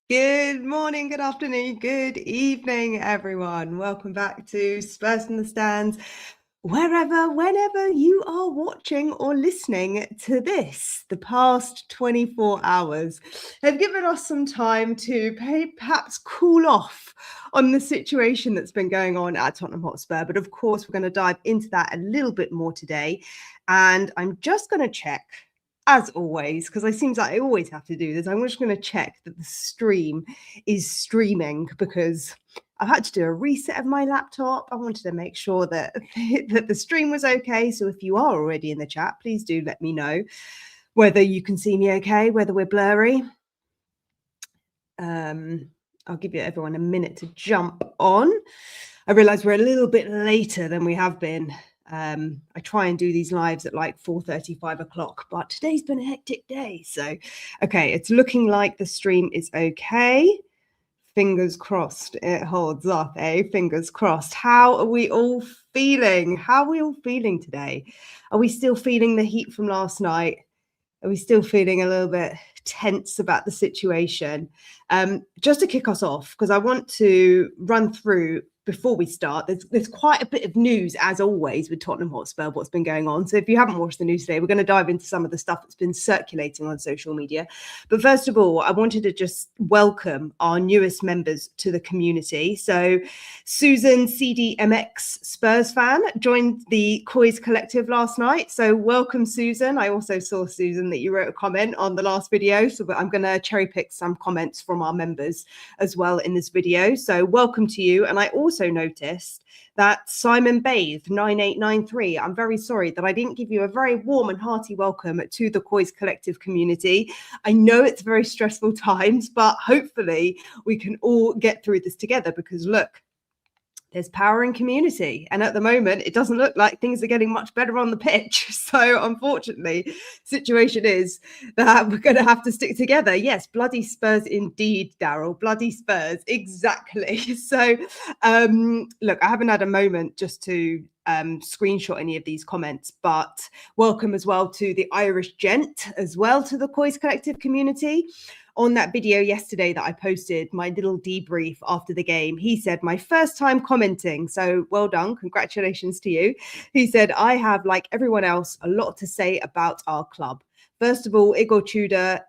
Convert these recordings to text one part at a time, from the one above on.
Good morning, good afternoon, good evening, everyone. Welcome back to Spurs in the Stands, whenever you are watching or listening to this. The past 24 hours have given us some time to perhaps cool off on the situation that's been going on at Tottenham Hotspur. But of course, we're going to dive into that a little bit more today. And I'm just going to check, as always, because it seems like I always have to do this, I'm just going to check that the stream is streaming, because I've had to do a reset of my laptop. I wanted to make sure that, that the stream was okay. So if you are already in the chat, please do let me know whether you can see me okay, whether we're blurry. I'll give you everyone a minute to jump on. I realise we're a little bit later than we have been. I try and do these lives at like 4:30, 5 o'clock, but today's been a hectic day. So, okay, it's looking like the stream is okay. Fingers crossed it holds up, eh? Fingers crossed. How are we all feeling? How are we all feeling today? Are we still feeling the heat from last night? Are we still feeling a little bit tense about the situation? Just to kick us off, because I want to run through before we start, there's quite a bit of news, as always, with Tottenham Hotspur, what's been going on. So if you haven't watched the news today, we're going to dive into some of the stuff that's been circulating on social media. But first of all, I wanted to just welcome our newest members to the community. So Susan, CDMX Spurs fan, joined the COYS collective last night. So welcome, Susan. I also saw, Susan, that you wrote a comment on the last video. So I'm going to cherry pick some comments from our members as well in this video. So welcome to you. And I also noticed that Simon Bathe 9893, I'm very sorry that I didn't give you a very warm and hearty welcome to the COYS collective community. I know it's very stressful times, but hopefully we can all get through this together, because look, there's power in community. And at the moment, it doesn't look like things are getting much better on the pitch. So unfortunately, situation is that we're going to have to stick together. Yes, bloody Spurs indeed, Daryl. Bloody Spurs. Exactly. So look, I haven't had a moment just to screenshot any of these comments, but welcome as well to the Irish Gent, as well to the COYS collective community. On that video yesterday that I posted, my little debrief after the game, he said, my first time commenting. So well done. Congratulations to you. He said, I have, like everyone else, a lot to say about our club. First of all, Igor Tudor,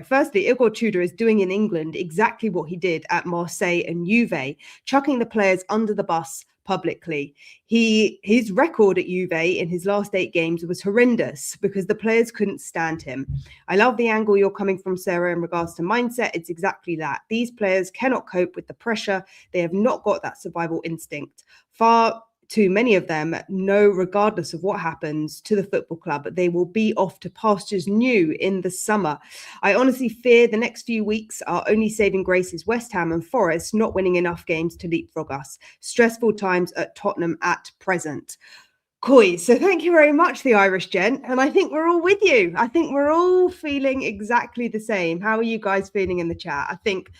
firstly, Igor Tudor is doing in England exactly what he did at Marseille and Juve, chucking the players under the bus publicly. His record at Juve in his last 8 games was horrendous because the players couldn't stand him. I love the angle you're coming from, Sarah, in regards to mindset. It's exactly that. These players cannot cope with the pressure. They have not got that survival instinct. Far too many of them know, regardless of what happens to the football club, they will be off to pastures new in the summer. I honestly fear the next few weeks, our only saving grace is West Ham and Forest not winning enough games to leapfrog us. Stressful times at Tottenham at present. COYS. So thank you very much, the Irish Gent. And I think we're all with you. I think we're all feeling exactly the same. How are you guys feeling in the chat? I think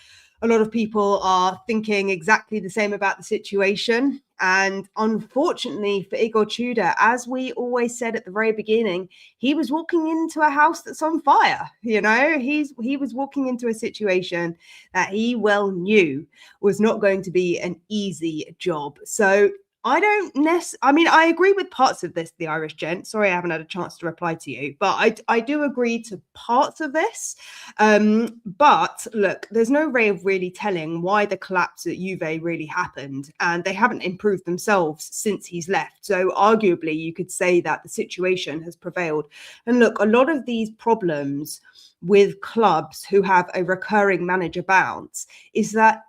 a lot of people are thinking exactly the same about the situation. And unfortunately for Igor Tudor, as we always said at the very beginning, he was walking into a house that's on fire. You know, he was walking into a situation that he well knew was not going to be an easy job. So I agree with parts of this, the Irish Gent. Sorry, I haven't had a chance to reply to you, but I do agree to parts of this. But look, there's no way of really telling why the collapse at Juve really happened, and they haven't improved themselves since he's left. So arguably, you could say that the situation has prevailed. And look, a lot of these problems with clubs who have a recurring manager bounce is that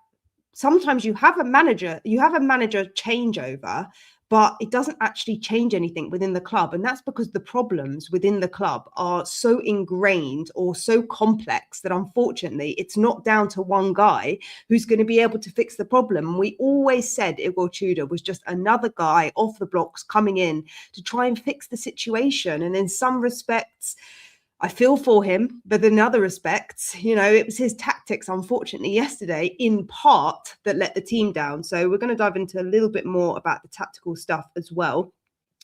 sometimes you have a manager changeover, but it doesn't actually change anything within the club. And that's because the problems within the club are so ingrained or so complex that unfortunately it's not down to one guy who's going to be able to fix the problem. We always said Igor Tudor was just another guy off the blocks coming in to try and fix the situation. And in some respects, I feel for him, but in other respects, you know, it was his tactics, unfortunately, yesterday, in part, that let the team down. So we're going to dive into a little bit more about the tactical stuff as well.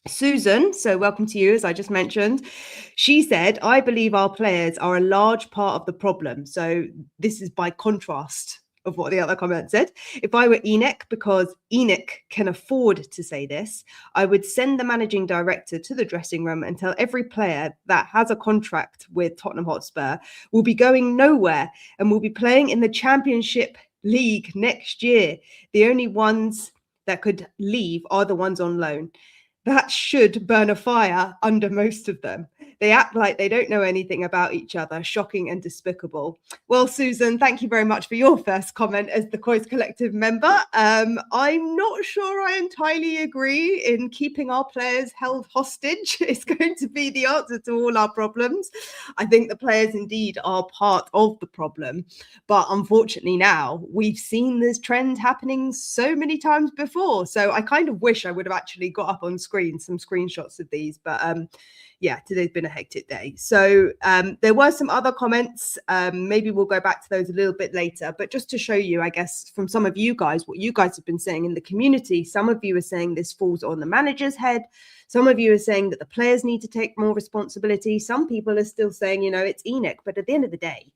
Susan, so welcome to you, as I just mentioned. She said, I believe our players are a large part of the problem. So this is by contrast of what the other comment said. If I were Enoch, because Enoch can afford to say this, I would send the managing director to the dressing room and tell every player that has a contract with Tottenham Hotspur will be going nowhere and will be playing in the Championship League next year. The only ones that could leave are the ones on loan. That should burn a fire under most of them. They act like they don't know anything about each other. Shocking and despicable. Well, Susan, thank you very much for your first comment as the COYS Collective member. I'm not sure I entirely agree in keeping our players held hostage. It's going to be the answer to all our problems. I think the players indeed are part of the problem. But unfortunately now, we've seen this trend happening so many times before. So I kind of wish I would have actually got up on screen some screenshots of these, but yeah, today's been a hectic day. So there were some other comments. Maybe we'll go back to those a little bit later, but just to show you, I guess, from some of you guys, what you guys have been saying in the community. Some of you are saying this falls on the manager's head. Some of you are saying that the players need to take more responsibility. Some people are still saying, you know, it's Enoch. But at the end of the day,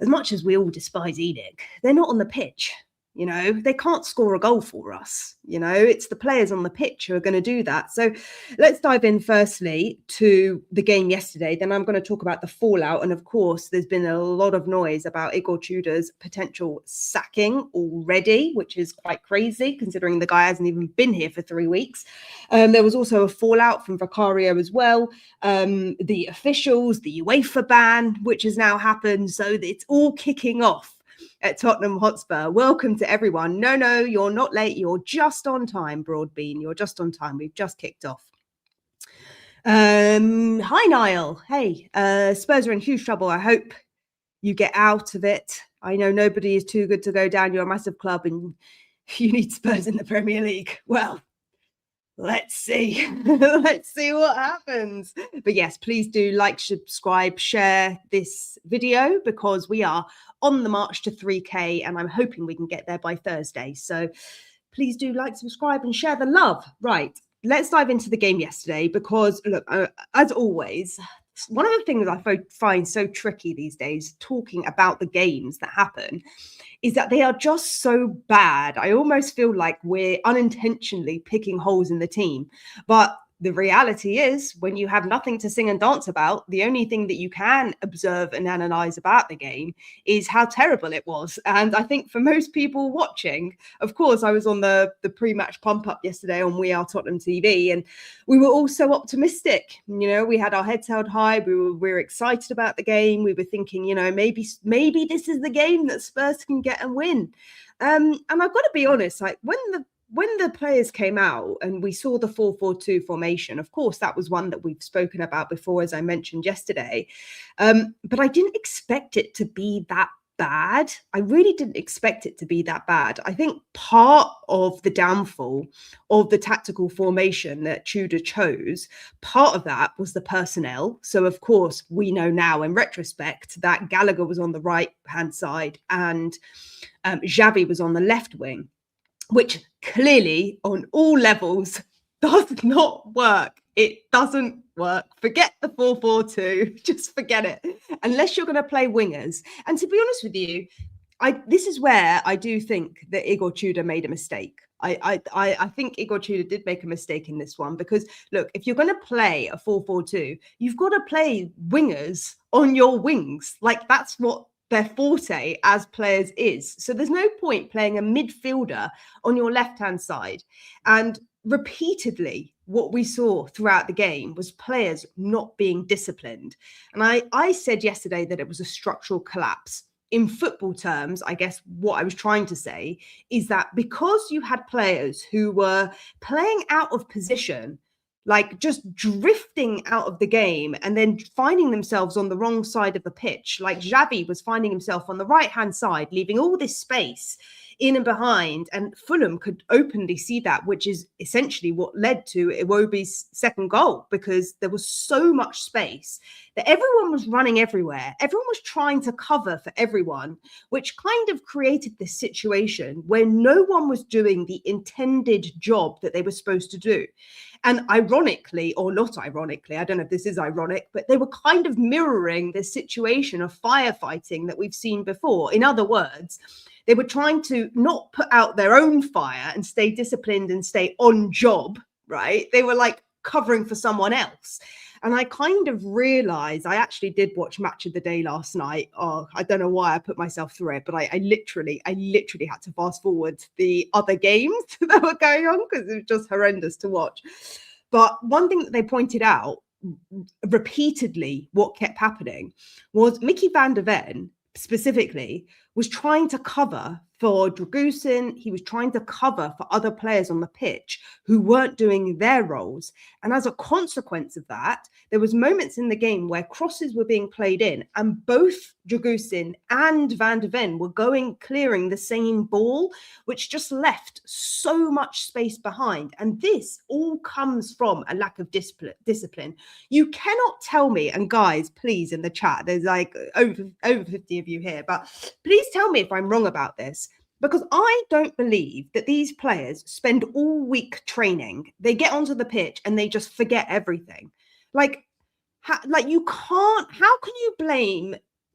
as much as we all despise Enoch, they're not on the pitch. You know, they can't score a goal for us. You know, it's the players on the pitch who are going to do that. So let's dive in firstly to the game yesterday. Then I'm going to talk about the fallout. And of course, there's been a lot of noise about Igor Tudor's potential sacking already, which is quite crazy considering the guy hasn't even been here for 3 weeks. There was also a fallout from Vicario as well. The officials, the UEFA ban, which has now happened. So it's all kicking off at Tottenham Hotspur. Welcome to everyone. No, you're not late. You're just on time, Broadbean. You're just on time. We've just kicked off. Hi, Niall. Hey, Spurs are in huge trouble. I hope you get out of it. I know nobody is too good to go down. You're a massive club and you need Spurs in the Premier League. Well, let's see. Let's see what happens. But yes, please do like, subscribe, share this video because we are on the march to 3K and I'm hoping we can get there by Thursday. So please do like, subscribe and share the love. Right, let's dive into the game yesterday because look, as always, one of the things I find so tricky these days talking about the games that happen is that they are just so bad. I almost feel like we're unintentionally picking holes in the team. But the reality is when you have nothing to sing and dance about, the only thing that you can observe and analyze about the game is how terrible it was. And I think for most people watching, of course, I was on the pre-match pump up yesterday on We Are Tottenham TV, and we were all so optimistic. You know, we had our heads held high. We were excited about the game. We were thinking, you know, maybe this is the game that Spurs can get and win. And I've got to be honest, like when the players came out and we saw the 4-4-2 formation, of course, that was one that we've spoken about before, as I mentioned yesterday. But I didn't expect it to be that bad. I really didn't expect it to be that bad. I think part of the downfall of the tactical formation that Tudor chose, part of that was the personnel. So, of course, we know now in retrospect that Gallagher was on the right-hand side and Xavi was on the left wing, which clearly on all levels does not work. It doesn't work. Forget the 4-4-2. Just forget it. Unless you're going to play wingers. And to be honest with you, this is where I do think that Igor Tudor made a mistake. I think Igor Tudor did make a mistake in this one because, look, if you're going to play a 4-4-2, you've got to play wingers on your wings. Like, that's what their forte as players is. So there's no point playing a midfielder on your left-hand side. And repeatedly, what we saw throughout the game was players not being disciplined. And I said yesterday that it was a structural collapse. In football terms, I guess what I was trying to say is that because you had players who were playing out of position, like just drifting out of the game and then finding themselves on the wrong side of the pitch. Like Xavi was finding himself on the right-hand side, leaving all this space in and behind. And Fulham could openly see that, which is essentially what led to Iwobi's second goal, because there was so much space that everyone was running everywhere. Everyone was trying to cover for everyone, which kind of created this situation where no one was doing the intended job that they were supposed to do. And ironically, or not ironically, I don't know if this is ironic, but they were kind of mirroring this situation of firefighting that we've seen before. In other words, they were trying to not put out their own fire and stay disciplined and stay on job, right? They were like covering for someone else. And I kind of realized, I actually did watch Match of the Day last night. Oh, I don't know why I put myself through it, but I literally had to fast forward the other games that were going on because it was just horrendous to watch. But one thing that they pointed out repeatedly, what kept happening was Mickey van der Ven specifically was trying to cover for Dragusin. He was trying to cover for other players on the pitch who weren't doing their roles. And as a consequence of that, there was moments in the game where crosses were being played in and both Dragusin and Van der Ven were clearing the same ball, which just left so much space behind. And this all comes from a lack of discipline. You cannot tell me, and guys, please, in the chat, there's like over 50 of you here, but please tell me if I'm wrong about this. Because I don't believe that these players spend all week training, they get onto the pitch and they just forget everything. Like you can't, how can you blame,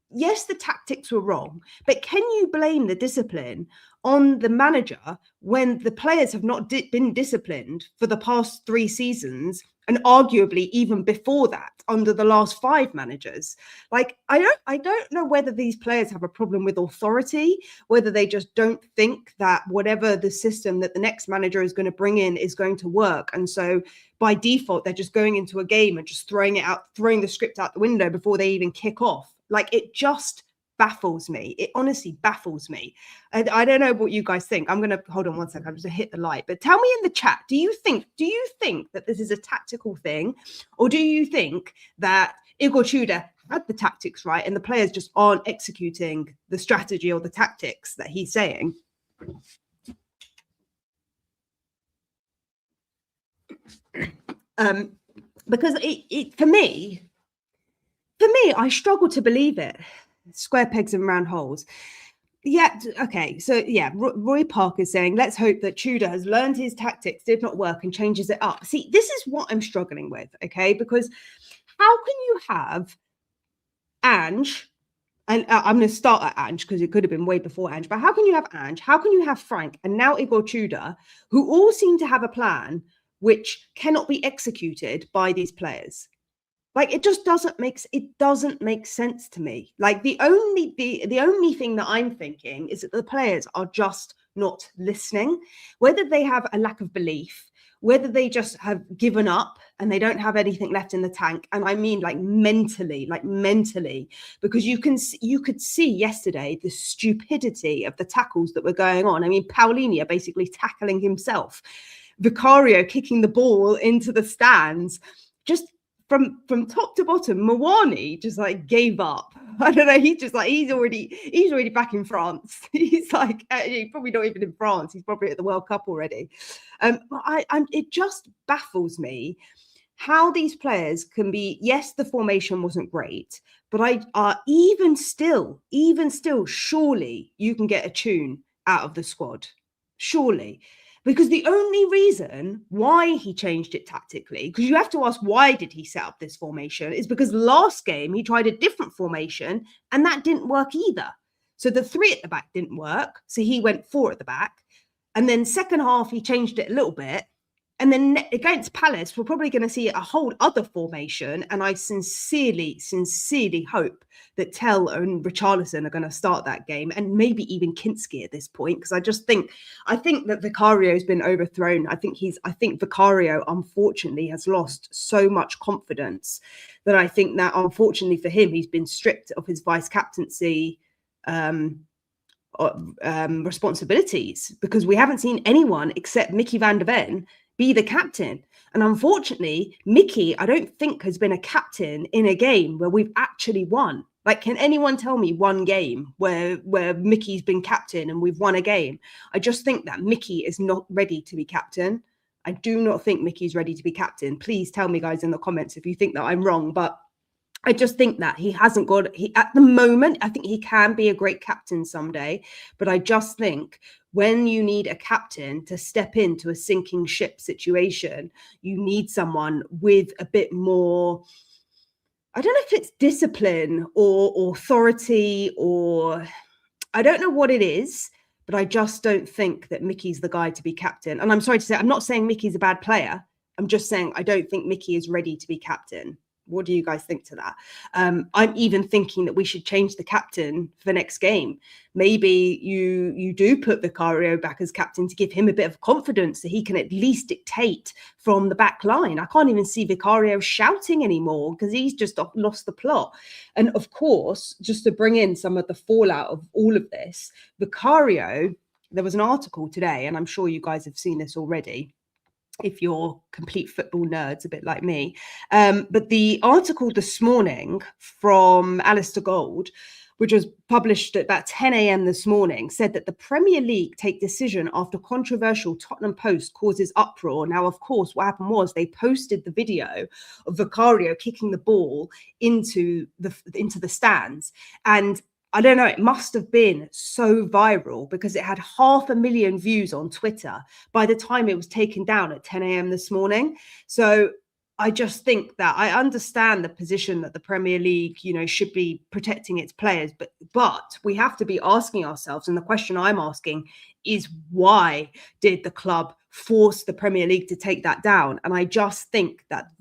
yes, the tactics were wrong, but can you blame the discipline on the manager when the players have not been disciplined for the past 3 seasons and arguably even before that under the last 5 managers? Like, I don't know whether these players have a problem with authority, whether they just don't think that whatever the system that the next manager is going to bring in is going to work. And so by default, they're just going into a game and just throwing the script out the window before they even kick off. Like, it just baffles me. It honestly baffles me. And I don't know what you guys think. I'm going to hold on one second. I'm just going to hit the light. But tell me in the chat, do you think that this is a tactical thing? Or do you think that Igor Tudor had the tactics right and the players just aren't executing the strategy or the tactics that he's saying? Because for me, I struggle to believe it. Square pegs and round holes. Yeah, okay. So yeah, Roy Park is saying, let's hope that Tudor has learned his tactics did not work and changes it up. See, this is what I'm struggling with, okay? Because how can you have Ange, and I'm going to start at Ange because it could have been way before Ange, but how can you have Ange, how can you have Frank, and now Igor Tudor, who all seem to have a plan which cannot be executed by these players? Like, it just doesn't make sense to me. Like, the only thing that I'm thinking is that the players are just not listening, whether they have a lack of belief, whether they just have given up and they don't have anything left in the tank. And I mean, like mentally, because you could see yesterday the stupidity of the tackles that were going on. I mean, Paulinho basically tackling himself, Vicario kicking the ball into the stands, just from top to bottom. Mawani just like gave up. I don't know. He's already back in France. He's like, he's probably not even in France. He's probably at the World Cup already. But it just baffles me how these players can be. Yes, the formation wasn't great, but even still, surely you can get a tune out of the squad. Surely. Because the only reason why he changed it tactically, because you have to ask, why did he set up this formation, is because last game he tried a different formation and that didn't work either. So the 3 at the back didn't work. So he went 4 at the back. And then second half, he changed it a little bit. And then against Palace, we're probably going to see a whole other formation. And I sincerely hope that Tell and Richarlison are going to start that game, and maybe even Kinski at this point, because I think that Vicario has been overthrown. I think Vicario, unfortunately, has lost so much confidence that I think that, unfortunately for him, he's been stripped of his vice captaincy responsibilities, because we haven't seen anyone except Mickey van der Ven be the captain. And unfortunately, Mickey, I don't think, has been a captain in a game where we've actually won. Like, can anyone tell me one game where Mickey's been captain and we've won a game? I just think that Mickey is not ready to be captain. I do not think Mickey's ready to be captain. Please tell me, guys, in the comments if you think that I'm wrong. But I just think that he hasn't got, at the moment, I think he can be a great captain someday, but I just think when you need a captain to step into a sinking ship situation, you need someone with a bit more, I don't know if it's discipline or authority, or I don't know what it is, but I just don't think that Mickey's the guy to be captain. And I'm sorry to say, I'm not saying Mickey's a bad player. I'm just saying I don't think Mickey is ready to be captain. What do you guys think to that? I'm even thinking that we should change the captain for next game. Maybe you do put Vicario back as captain to give him a bit of confidence so he can at least dictate from the back line. I can't even see Vicario shouting anymore because he's just lost the plot. And of course, just to bring in some of the fallout of all of this, Vicario, there was an article today, and I'm sure you guys have seen this already, if you're complete football nerds, a bit like me. But the article this morning from Alistair Gold, which was published at about 10 a.m. this morning, said that the Premier League take decision after controversial Tottenham post causes uproar. Now, of course, what happened was they posted the video of Vicario kicking the ball into the stands. And I don't know, it must have been so viral because it had 500,000 views on Twitter by the time it was taken down at 10 a.m. this morning. So I just think that I understand the position that the Premier League, should be protecting its players, but we have to be asking ourselves, and the question I'm asking is, why did the club force the Premier League to take that down? And I just think that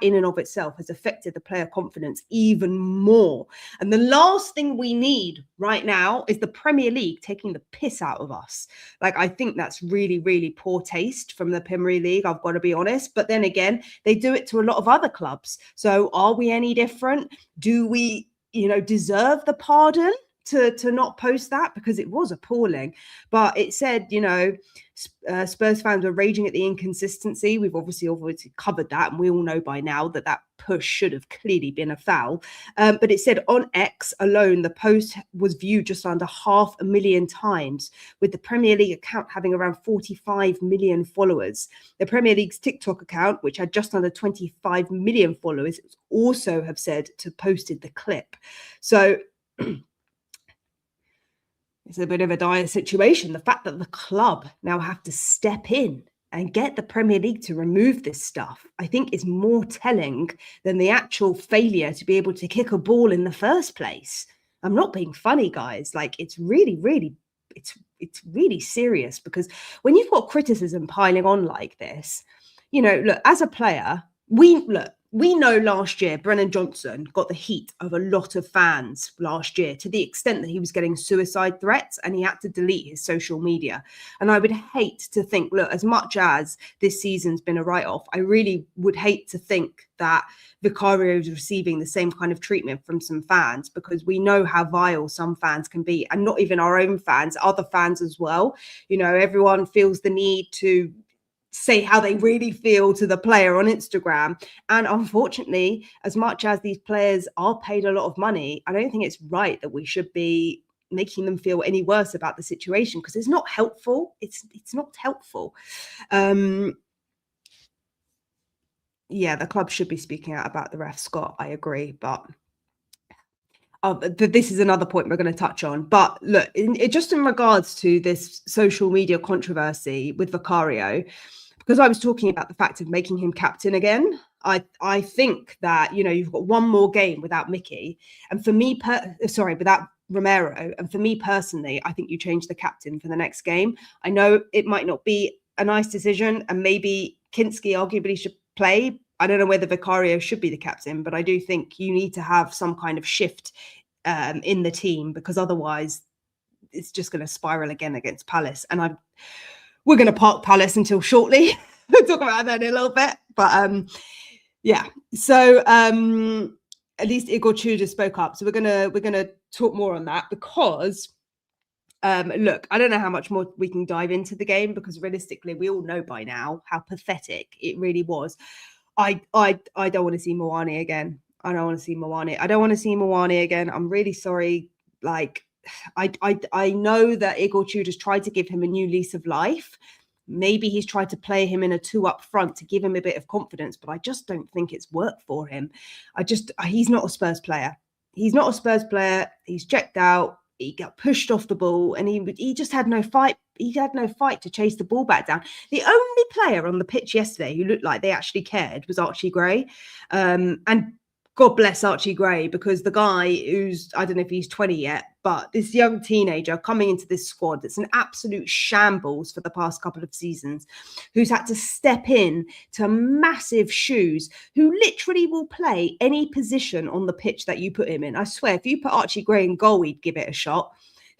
in and of itself has affected the player confidence even more. And the last thing we need right now is the Premier League taking the piss out of us. Like, I think that's really, really poor taste from the Premier League, I've got to be honest. But then again, they do it to a lot of other clubs. So are we any different? Do we, deserve the pardon to not post that? Because it was appalling. But it said, Spurs fans were raging at the inconsistency. We've obviously covered that, and we all know by now that push should have clearly been a foul. But it said on X alone, the post was viewed just under 500,000 times, with the Premier League account having around 45 million followers. The Premier League's TikTok account, which had just under 25 million followers, also have said to posted the clip. So it's a bit of a dire situation. The fact that the club now have to step in and get the Premier League to remove this stuff, I think is more telling than the actual failure to be able to kick a ball in the first place. I'm not being funny, guys. Like, it's really, really, it's really serious, because when you've got criticism piling on like this, look, as a player, we know last year Brennan Johnson got the heat of a lot of fans last year, to the extent that he was getting suicide threats and he had to delete his social media. And I would hate to think, look, as much as this season's been a write-off, I really would hate to think that Vicario is receiving the same kind of treatment from some fans, because we know how vile some fans can be, and not even our own fans, other fans as well. Everyone feels the need to say how they really feel to the player on Instagram. And unfortunately, as much as these players are paid a lot of money, I don't think it's right that we should be making them feel any worse about the situation, because it's not helpful. It's not helpful. Yeah, the club should be speaking out about the ref, Scott. I agree, but this is another point we're going to touch on. But look, just in regards to this social media controversy with Vicario, because I was talking about the fact of making him captain again, I think that, you've got one more game without Mickey, and for me, without Romero, and for me personally, I think you change the captain for the next game. I know it might not be a nice decision, and maybe Kinski arguably should play. I don't know whether Vicario should be the captain, but I do think you need to have some kind of shift in the team, because otherwise it's just going to spiral again against Palace. And we're going to park Palace until shortly. We'll talk about that in a little bit. But yeah, so at least Igor Tudor spoke up. So we're gonna talk more on that, because look, I don't know how much more we can dive into the game, because realistically, we all know by now how pathetic it really was. I don't want to see Moani again. I don't want to see Moani again. I'm really sorry. Like, I know that Igor Tudor's tried to give him a new lease of life, Maybe he's tried to play him in a 2 up front to give him a bit of confidence, but I just don't think it's worked for him. He's not a Spurs player. He's not a Spurs player. He's checked out. He got pushed off the ball, and he just had no fight. He had no fight to chase the ball back down. The only player on the pitch yesterday who looked like they actually cared was Archie Gray. And God bless Archie Gray, because the guy who's, I don't know if he's 20 yet, but this young teenager coming into this squad that's an absolute shambles for the past couple of seasons, who's had to step in to massive shoes, who literally will play any position on the pitch that you put him in. I swear, if you put Archie Gray in goal, he'd give it a shot.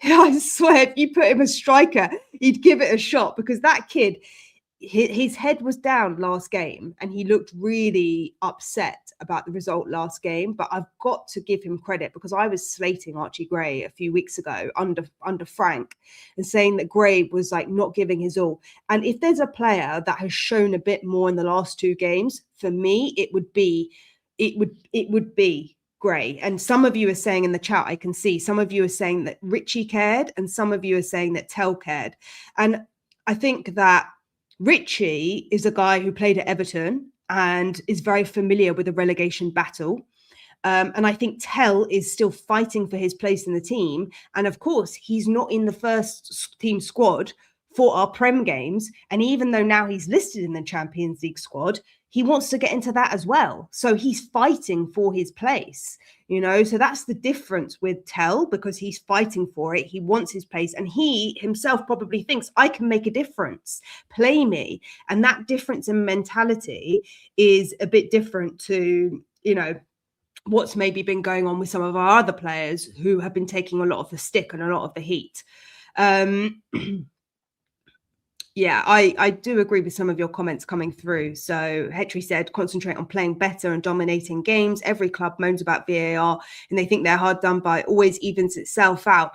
I swear, if you put him as striker, he'd give it a shot, because that kid, his head was down last game and he looked really upset about the result last game. But I've got to give him credit, because I was slating Archie Gray a few weeks ago under Frank, and saying that Gray was like not giving his all. And if there's a player that has shown a bit more in the last 2 games, for me, it would be Gray. And some of you are saying in the chat, I can see some of you are saying that Richie cared, and some of you are saying that Tell cared. And I think that Richie is a guy who played at Everton and is very familiar with the relegation battle. And I think Tell is still fighting for his place in the team. And of course, he's not in the first team squad for our Prem games. And even though now he's listed in the Champions League squad, he wants to get into that as well. So he's fighting for his place, you know. So that's the difference with Tell, because he's fighting for it. He wants his place, and he himself probably thinks, I can make a difference, play me. And that difference in mentality is a bit different to, you know, what's maybe been going on with some of our other players who have been taking a lot of the stick and a lot of the heat. Yeah, I do agree with some of your comments coming through. So Hetry said, concentrate on playing better and dominating games. Every club moans about VAR and they think they're hard done by. It always evens itself out.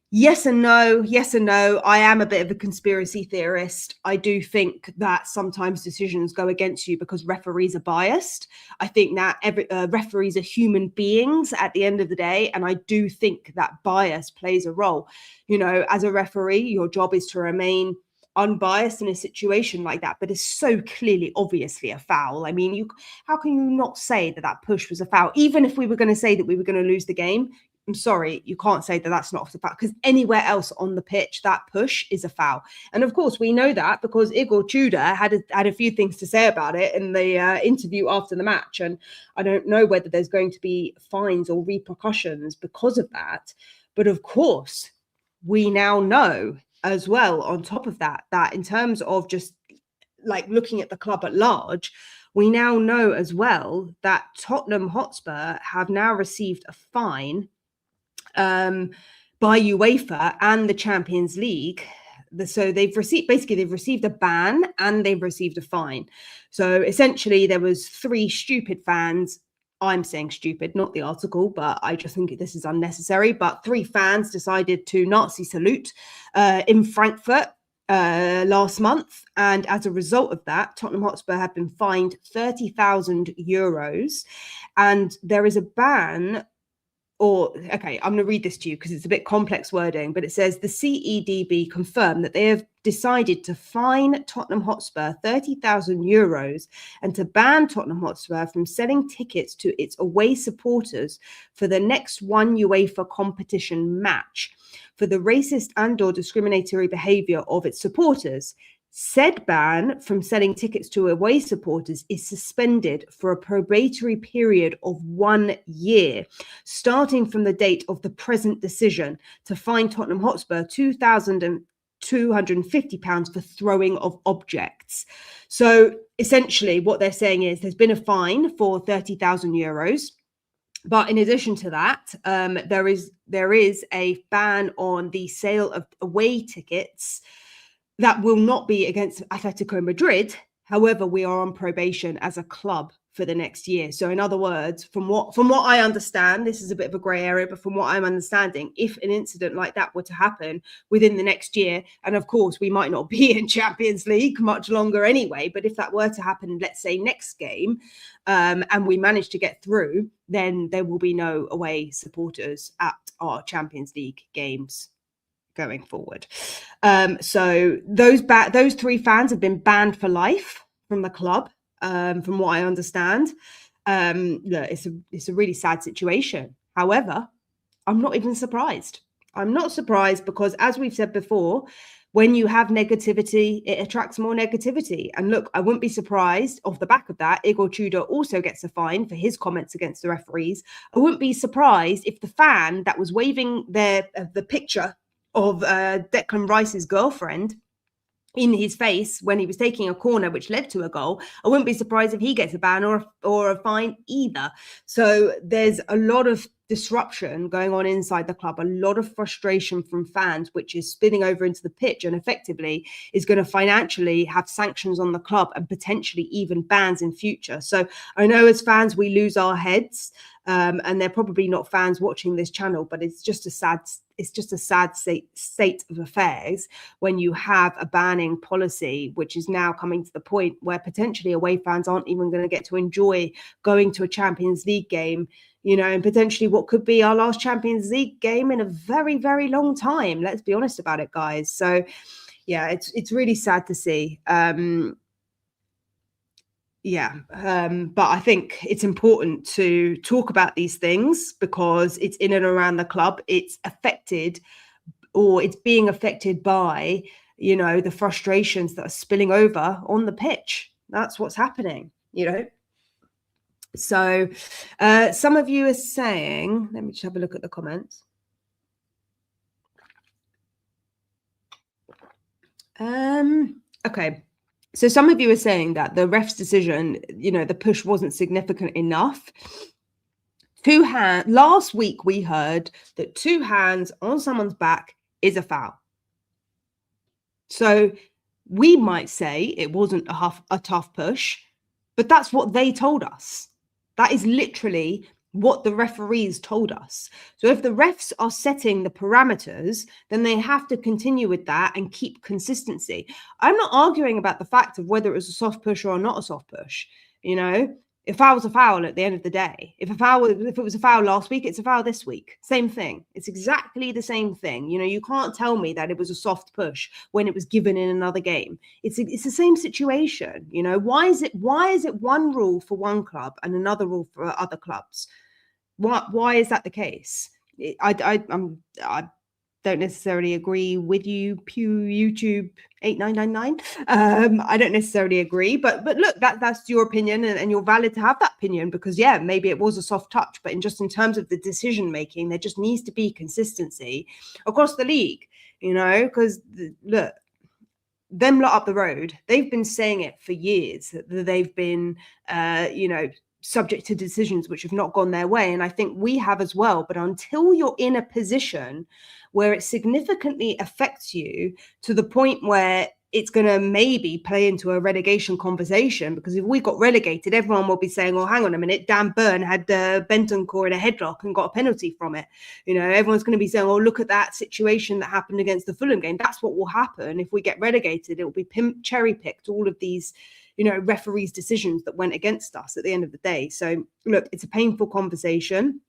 Yes and no. Yes and no. I am a bit of a conspiracy theorist. I do think that sometimes decisions go against you because referees are biased. I think that referees are human beings at the end of the day. And I do think that bias plays a role. You know, as a referee, your job is to remain unbiased in a situation like that, but it's so clearly obviously a foul. I mean, how can you not say that that push was a foul? Even if we were going to say that we were going to lose the game, I'm sorry, you can't say that that's not a foul, because anywhere else on the pitch, that push is a foul. And of course, we know that because Igor Tudor had a few things to say about it in the interview after the match. And I don't know whether there's going to be fines or repercussions because of that. But of course, we now know as well, on top of that, that in terms of just like looking at the club at large, we now know as well that Tottenham Hotspur have now received a fine by UEFA and the Champions League. So they've received a ban and they've received a fine. So essentially there was 3 stupid fans. I'm saying stupid, not the article, but I just think this is unnecessary. But 3 fans decided to Nazi salute in Frankfurt last month. And as a result of that, Tottenham Hotspur have been fined €30,000. And there is a ban. Okay, I'm going to read this to you because it's a bit complex wording, but it says the CEDB confirmed that they have decided to fine Tottenham Hotspur €30,000 and to ban Tottenham Hotspur from selling tickets to its away supporters for the next one UEFA competition match for the racist and/or discriminatory behaviour of its supporters. Said ban from selling tickets to away supporters is suspended for a probatory period of 1 year, starting from the date of the present decision, to fine Tottenham Hotspur £2,250 for throwing of objects. So essentially what they're saying is there's been a fine for €30,000. But in addition to that, there is a ban on the sale of away tickets that will not be against Atletico Madrid. However, we are on probation as a club for the next year. So in other words, from what I understand, this is a bit of a grey area, but from what I'm understanding, if an incident like that were to happen within the next year, and of course, we might not be in Champions League much longer anyway, but if that were to happen, let's say next game, and we manage to get through, then there will be no away supporters at our Champions League games. going forward. So those 3 fans have been banned for life from the club, from what I understand. It's a really sad situation. However, I'm not even surprised. I'm not surprised because, as we've said before, when you have negativity, it attracts more negativity. And look, I wouldn't be surprised off the back of that. Igor Tudor also gets a fine for his comments against the referees. I wouldn't be surprised if the fan that was waving the picture of Declan Rice's girlfriend in his face when he was taking a corner, which led to a goal, I wouldn't be surprised if he gets a ban or a fine either. So there's a lot of disruption going on inside the club, a lot of frustration from fans, which is spilling over into the pitch and effectively is going to financially have sanctions on the club and potentially even bans in future. So I know as fans, we lose our heads, and they're probably not fans watching this channel, but it's just a sad state of affairs when you have a banning policy, which is now coming to the point where potentially away fans aren't even going to get to enjoy going to a Champions League game, you know, and potentially what could be our last Champions League game in a very, very long time. Let's be honest about it, guys. So yeah, it's really sad to see. But I think it's important to talk about these things because it's in and around the club. It's affected, or it's being affected by, you know, the frustrations that are spilling over on the pitch. That's what's happening, you know. So some of you are saying, let me just have a look at the comments. Okay. So some of you are saying that the ref's decision, you know, the push wasn't significant enough. Last week we heard that 2 hands on someone's back is a foul. So we might say it wasn't a tough push, but that's what they told us. That is literally what the referees told us. So if the refs are setting the parameters, then they have to continue with that and keep consistency. I'm not arguing about the fact of whether it was a soft push or not a soft push. You know, if foul was a foul at the end of the day, if it was a foul last week, it's a foul this week. Same thing. It's exactly the same thing. You know, you can't tell me that it was a soft push when it was given in another game. It's the same situation. You know, why is it one rule for one club and another rule for other clubs? Why is that the case? I don't necessarily agree with you, YouTube 8999. I don't necessarily agree, but look, that's your opinion, and you're valid to have that opinion because yeah, maybe it was a soft touch, but in terms of the decision making, there just needs to be consistency across the league, you know, because look, them lot up the road, they've been saying it for years that they've been, you know, subject to decisions which have not gone their way. And I think we have as well. But until you're in a position where it significantly affects you to the point where it's going to maybe play into a relegation conversation, because if we got relegated, everyone will be saying, oh, hang on a minute, Dan Burn had Bentancur in a headlock and got a penalty from it. You know, everyone's going to be saying, oh, look at that situation that happened against the Fulham game. That's what will happen if we get relegated. It will be cherry-picked, all of these, you know, referees' decisions that went against us at the end of the day. So look, it's a painful conversation,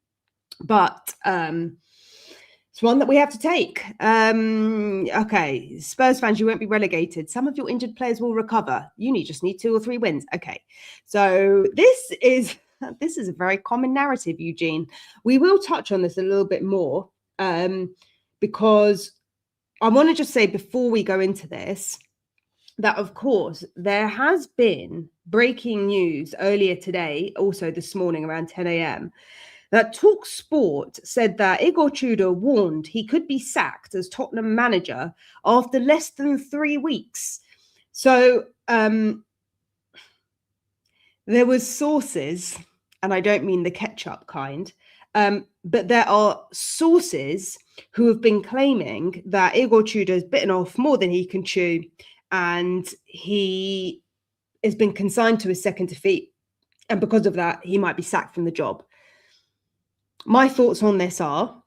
but it's one that we have to take. Okay, Spurs fans, you won't be relegated. Some of your injured players will recover. You just need 2 or 3 wins. Okay, so this is a very common narrative, Eugene. We will touch on this a little bit more because I want to just say before we go into this, that, of course, there has been breaking news earlier today, also this morning around 10 a.m., that TalkSport said that Igor Tudor warned he could be sacked as Tottenham manager after less than 3 weeks. So there was sources, and I don't mean the ketchup kind, but there are sources who have been claiming that Igor Tudor has bitten off more than he can chew, and he has been consigned to his second defeat. And because of that, he might be sacked from the job. My thoughts on this are,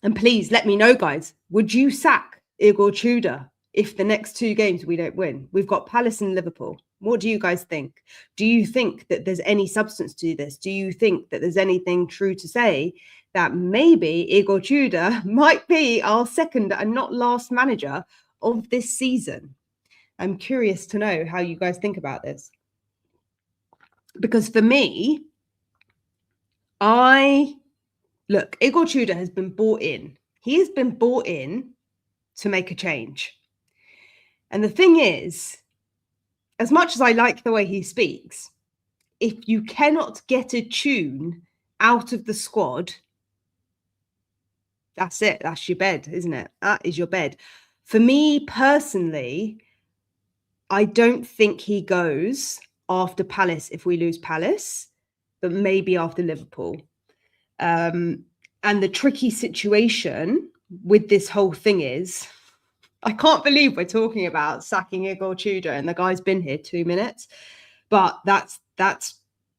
and please let me know, guys, would you sack Igor Tudor if the next 2 games we don't win? We've got Palace and Liverpool. What do you guys think? Do you think that there's any substance to this? Do you think that there's anything true to say that maybe Igor Tudor might be our second and not last manager of this season. I'm curious to know how you guys think about this. Because for me, look, Igor Tudor has been bought in. He has been bought in to make a change. And the thing is, as much as I like the way he speaks, if you cannot get a tune out of the squad, that's it. That's your bed, isn't it? That is your bed. For me personally, I don't think he goes after Palace if we lose Palace, but maybe after Liverpool. And the tricky situation with this whole thing is, I can't believe we're talking about sacking Igor Tudor and the guy's been here 2 minutes, but that's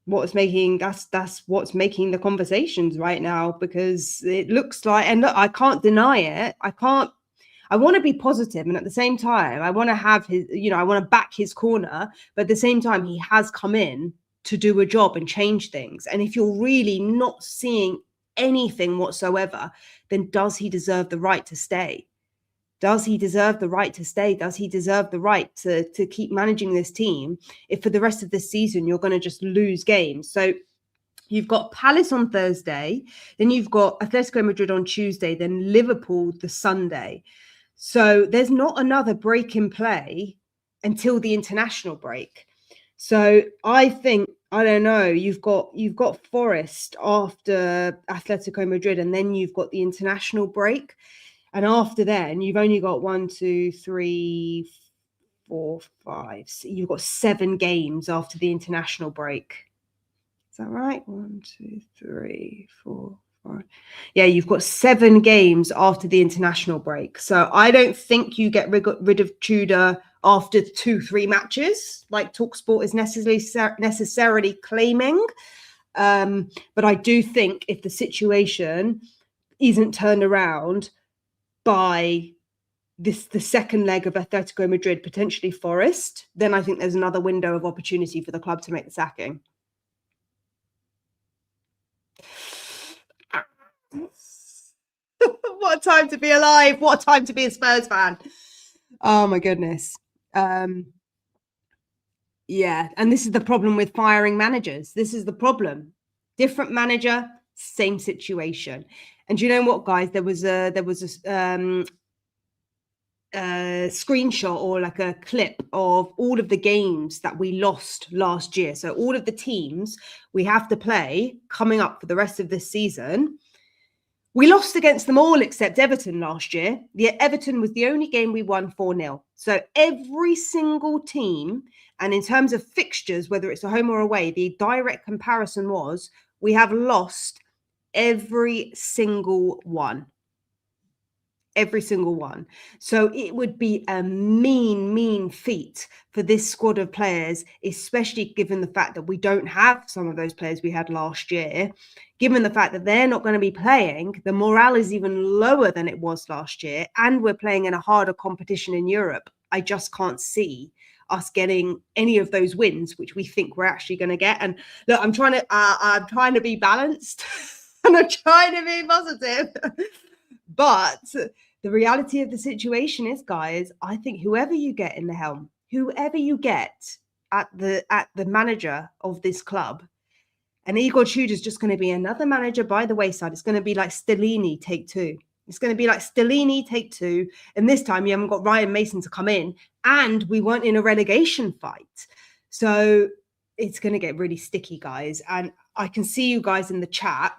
what's making the conversations right now, because it looks like, and look, I can't deny it. I want to be positive, and at the same time, I want to have his, I want to back his corner, but at the same time, he has come in to do a job and change things. And if you're really not seeing anything whatsoever, then does he deserve the right to stay? Does he deserve the right to stay? Does he deserve the right to keep managing this team if for the rest of this season you're going to just lose games? So you've got Palace on Thursday, then you've got Atletico Madrid on Tuesday, then Liverpool the Sunday. So there's not another break in play until the international break. So I think, I don't know, you've got Forest after Atletico Madrid, and then you've got the international break. And after then, you've only got 1, 2, 3, 4, 5. So you've got 7 games after the international break. Is that right? 1, 2, 3, 4, 5. Yeah, you've got 7 games after the international break. So I don't think you get rid of Tudor after 2-3 matches, like TalkSport is necessarily claiming. But I do think if the situation isn't turned around by the second leg of Atletico Madrid, potentially Forest, then I think there's another window of opportunity for the club to make the sacking. What a time to be alive. What a time to be a Spurs fan. Oh my goodness. Yeah, and this is the problem with firing managers. This is the problem. Different manager, same situation. And you know what, guys? There was a screenshot or like a clip of all of the games that we lost last year. So all of the teams we have to play coming up for the rest of this season. We lost against them all except Everton last year. Everton was the only game we won 4-0. So every single team, and in terms of fixtures, whether it's a home or away, the direct comparison was we have lost every single one. Every single one. So it would be a mean feat for this squad of players, especially given the fact that we don't have some of those players we had last year. Given the fact that they're not going to be playing, the morale is even lower than it was last year, and we're playing in a harder competition in Europe. I just can't see us getting any of those wins, which we think we're actually going to get. And look, I'm trying to be balanced and I'm trying to be positive, but the reality of the situation is, guys, I think whoever you get in the helm, whoever you get at the manager of this club, and Igor Tudor is just going to be another manager by the wayside. It's going to be like Stellini take 2. It's going to be like Stellini take 2. And this time you haven't got Ryan Mason to come in, and we weren't in a relegation fight. So it's going to get really sticky, guys. And I can see you guys in the chat.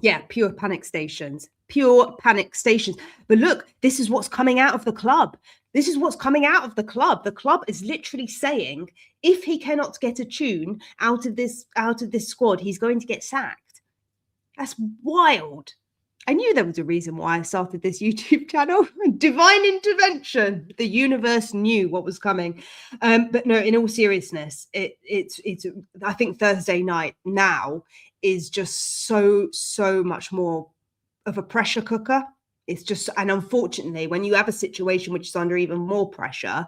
Yeah, pure panic stations. Pure panic stations. But look, this is what's coming out of the club. This is what's coming out of the club. The club is literally saying, if he cannot get a tune out of this squad, he's going to get sacked. That's wild. I knew there was a reason why I started this YouTube channel. Divine intervention. The universe knew what was coming. But no, in all seriousness, it's I think Thursday night now is just so much more of a pressure cooker. It's just, and unfortunately, when you have a situation which is under even more pressure,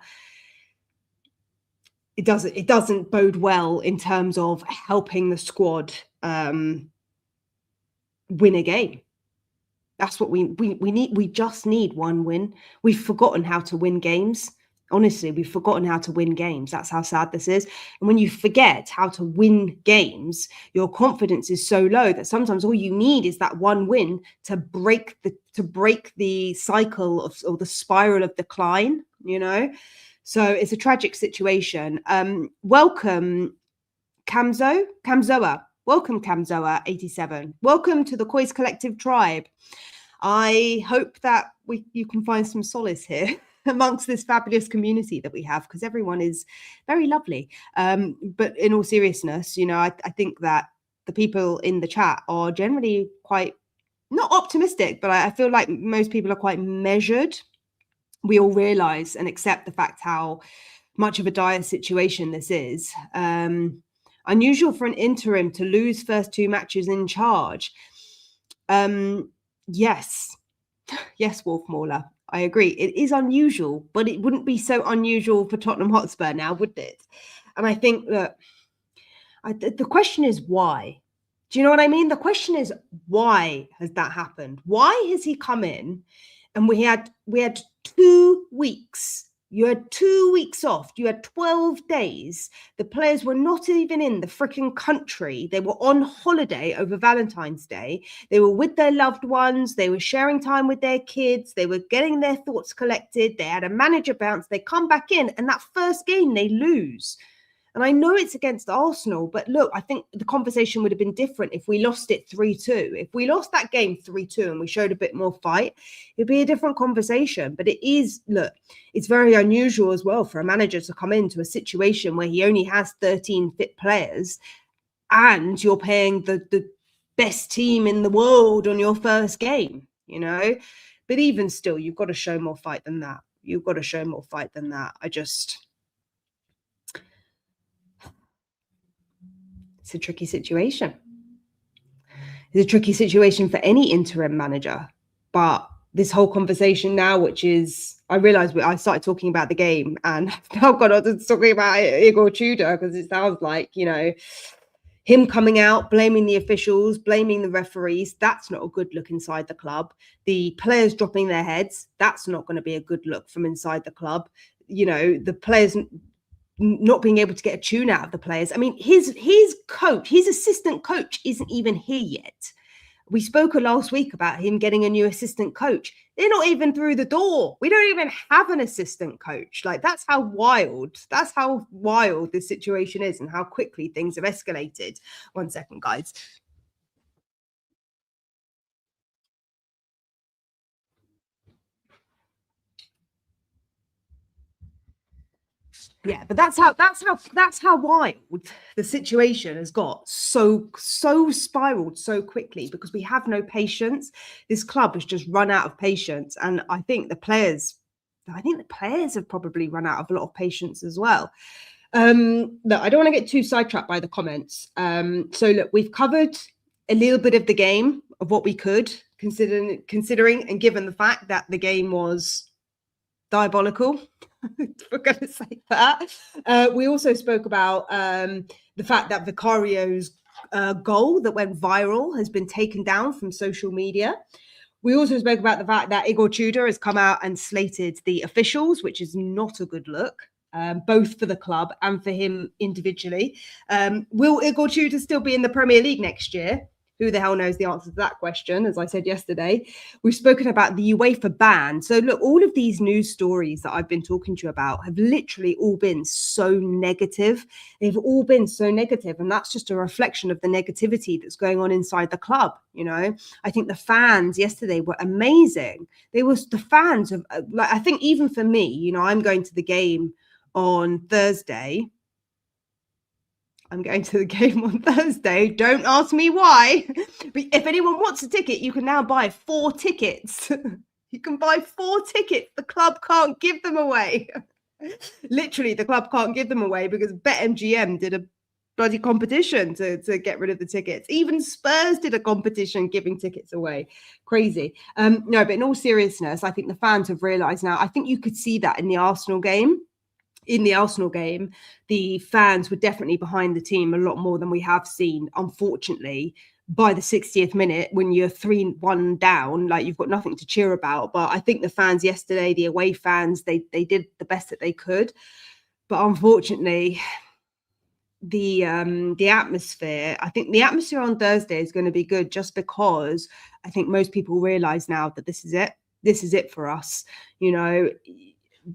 it doesn't bode well in terms of helping the squad win a game. That's what we need. We just need one win. We've forgotten how to win games. Honestly, we've forgotten how to win games. That's how sad this is. And when you forget how to win games, your confidence is so low that sometimes all you need is that one win to break the cycle of, or the spiral of decline, you know? So it's a tragic situation. Welcome, Kamzoa. Welcome, Kamzoa87. Welcome to the COYS Collective Tribe. I hope that you can find some solace here amongst this fabulous community that we have, because everyone is very lovely. But in all seriousness, you know, I think that the people in the chat are generally quite, not optimistic, but I feel like most people are quite measured. We all realise and accept the fact how much of a dire situation this is. Unusual for an interim to lose first two matches in charge. Yes, Wolf Mauler, I agree. It is unusual, but it wouldn't be so unusual for Tottenham Hotspur now, would it? And I think that the question is why. Do you know what I mean? The question is, why has that happened? Why has he come in and we had 2 weeks? You had 2 weeks off. You had 12 days. The players were not even in the freaking country. They were on holiday over Valentine's Day. They were with their loved ones. They were sharing time with their kids. They were getting their thoughts collected. They had a manager bounce. They come back in, and that first game they lose. And I know it's against Arsenal, but look, I think the conversation would have been different if we lost it 3-2. If we lost that game 3-2 and we showed a bit more fight, it'd be a different conversation. But it is, look, it's very unusual as well for a manager to come into a situation where he only has 13 fit players and you're playing the best team in the world on your first game, you know? But even still, you've got to show more fight than that. You've got to show more fight than that. It's a tricky situation. It's a tricky situation for any interim manager. But this whole conversation now, which is, I realised I started talking about the game and I've now got on to talking about Igor Tudor, because it sounds like, you know, him coming out, blaming the officials, blaming the referees. That's not a good look inside the club. The players dropping their heads. That's not going to be a good look from inside the club. You know, the players not being able to get a tune out of the players. I mean, his coach, his assistant coach isn't even here yet. We spoke last week about him getting a new assistant coach. They're not even through the door. We don't even have an assistant coach. Like, that's how wild this situation is and how quickly things have escalated. 1 second, guys. Yeah, but that's how wild the situation has got. So spiraled so quickly because we have no patience. This club has just run out of patience, and I think the players have probably run out of a lot of patience as well. Look, I don't want to get too sidetracked by the comments. So look, we've covered a little bit of the game, of what we could, considering and given the fact that the game was diabolical. We're going to say that. We also spoke about the fact that Vicario's goal that went viral has been taken down from social media. We also spoke about the fact that Igor Tudor has come out and slated the officials, which is not a good look, both for the club and for him individually. Will Igor Tudor still be in the Premier League next year? Who the hell knows the answer to that question, as I said yesterday. We've spoken about the UEFA ban. So look, all of these news stories that I've been talking to you about have literally all been so negative. They've all been so negative, and that's just a reflection of the negativity that's going on inside the club. You know, I think the fans yesterday were amazing. The fans of, like, I think even for me, you know, I'm going to the game on Thursday. Don't ask me why. But if anyone wants a ticket, you can now buy 4 tickets. You can buy 4 tickets. The club can't give them away. Literally, the club can't give them away because BetMGM did a bloody competition to get rid of the tickets. Even Spurs did a competition giving tickets away. Crazy. No, but in all seriousness, I think the fans have realised now. I think you could see that in the Arsenal game. In the Arsenal game, the fans were definitely behind the team a lot more than we have seen, unfortunately, by the 60th minute, when you're 3-1 down, like you've got nothing to cheer about. But I think the fans yesterday, the away fans, they did the best that they could. But unfortunately, the atmosphere, I think the atmosphere on Thursday is going to be good, just because I think most people realize now that this is it for us.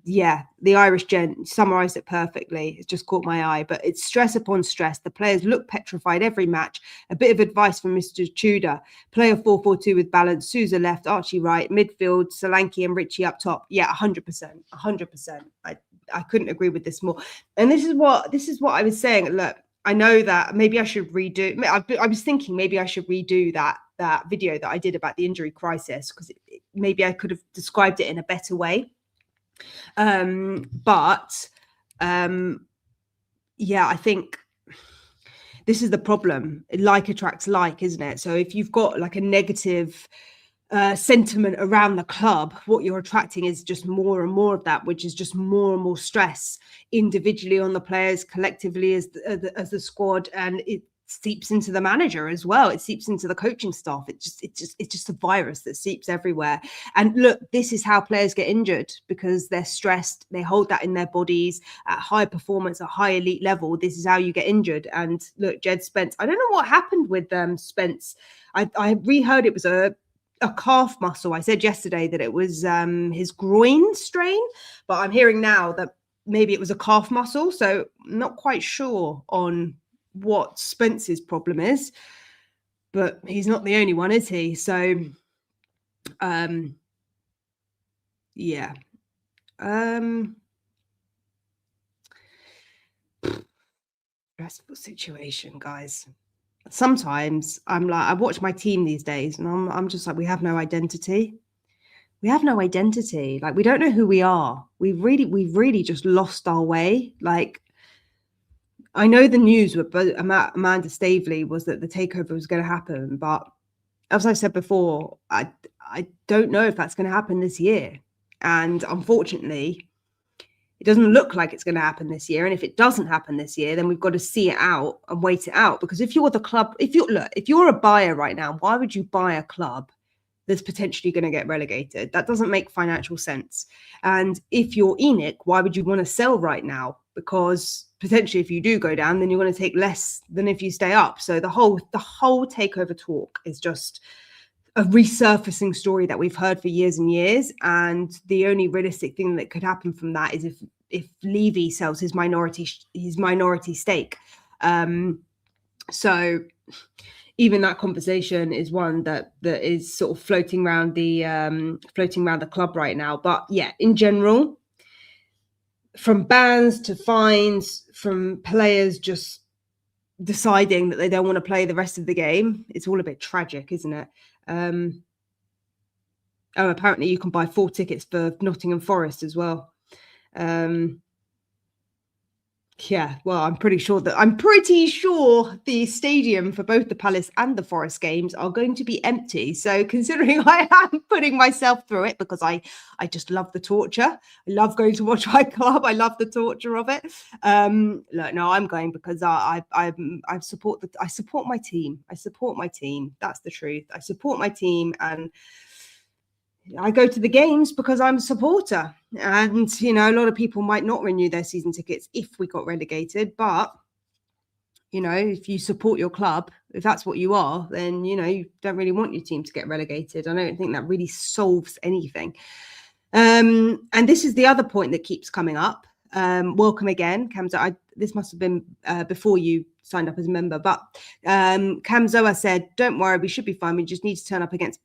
Yeah, the Irish gent summarised it perfectly. It's just caught my eye. But it's stress upon stress. The players look petrified every match. A bit of advice from Mr. Tudor. Play a 4-4-2 with balance. Sousa left, Archie right, midfield, Solanke and Richie up top. Yeah, 100%. 100%. I couldn't agree with this more. And this is what I was saying. Look, I know that maybe I should redo. I was thinking maybe I should redo that video that I did about the injury crisis, because maybe I could have described it in a better way. Yeah, I think this is the problem. Like attracts like, isn't it? So if you've got like a negative sentiment around the club, what you're attracting is just more and more of that, which is just more and more stress individually on the players, collectively as the squad, and it seeps into the manager as well. It seeps into the coaching staff. It's just a virus that seeps everywhere. And look, this is how players get injured, because they're stressed. They hold that in their bodies at high performance, at high elite level. This is how you get injured. And look, Jed Spence, I don't know what happened with Spence. I reheard it was a calf muscle. I said yesterday that it was his groin strain, but I'm hearing now that maybe it was a calf muscle. So I'm not quite sure on what Spence's problem is, but he's not the only one, is he? So yeah. Stressful situation, guys. Sometimes I'm like, I watch my team these days and I'm just like, we have no identity. We have no identity. Like, we don't know who we are. We've really just lost our way. Like, I know the news with Amanda Staveley was that the takeover was going to happen, but as I said before, I don't know if that's going to happen this year. And unfortunately, it doesn't look like it's going to happen this year. And if it doesn't happen this year, then we've got to see it out and wait it out. Because if you're the club, if you're a buyer right now, why would you buy a club that's potentially going to get relegated? That doesn't make financial sense. And if you're ENIC, why would you want to sell right now? Because potentially if you do go down, then you're going to take less than if you stay up. So the whole takeover talk is just a resurfacing story that we've heard for years and years. And the only realistic thing that could happen from that is if Levy sells his minority stake. So even that conversation is one that is sort of floating around the club right now. But yeah, in general, from bans to fines, from players just deciding that they don't want to play the rest of the game, it's all a bit tragic, isn't it? Apparently you can buy 4 tickets for Nottingham Forest as well. Yeah, well, I'm pretty sure the stadium for both the Palace and the Forest games are going to be empty. So considering I am putting myself through it, because I just love the torture. I love going to watch my club. I love the torture of it. Look, no, I'm going because I support my team. I support my team. That's the truth. I support my team, and I go to the games because I'm a supporter. And, a lot of people might not renew their season tickets if we got relegated. But, if you support your club, if that's what you are, then, you don't really want your team to get relegated. I don't think that really solves anything. And this is the other point that keeps coming up. Welcome again, Kamzoa. This must have been before you signed up as a member, but Kamzoa said, don't worry, we should be fine. We just need to turn up against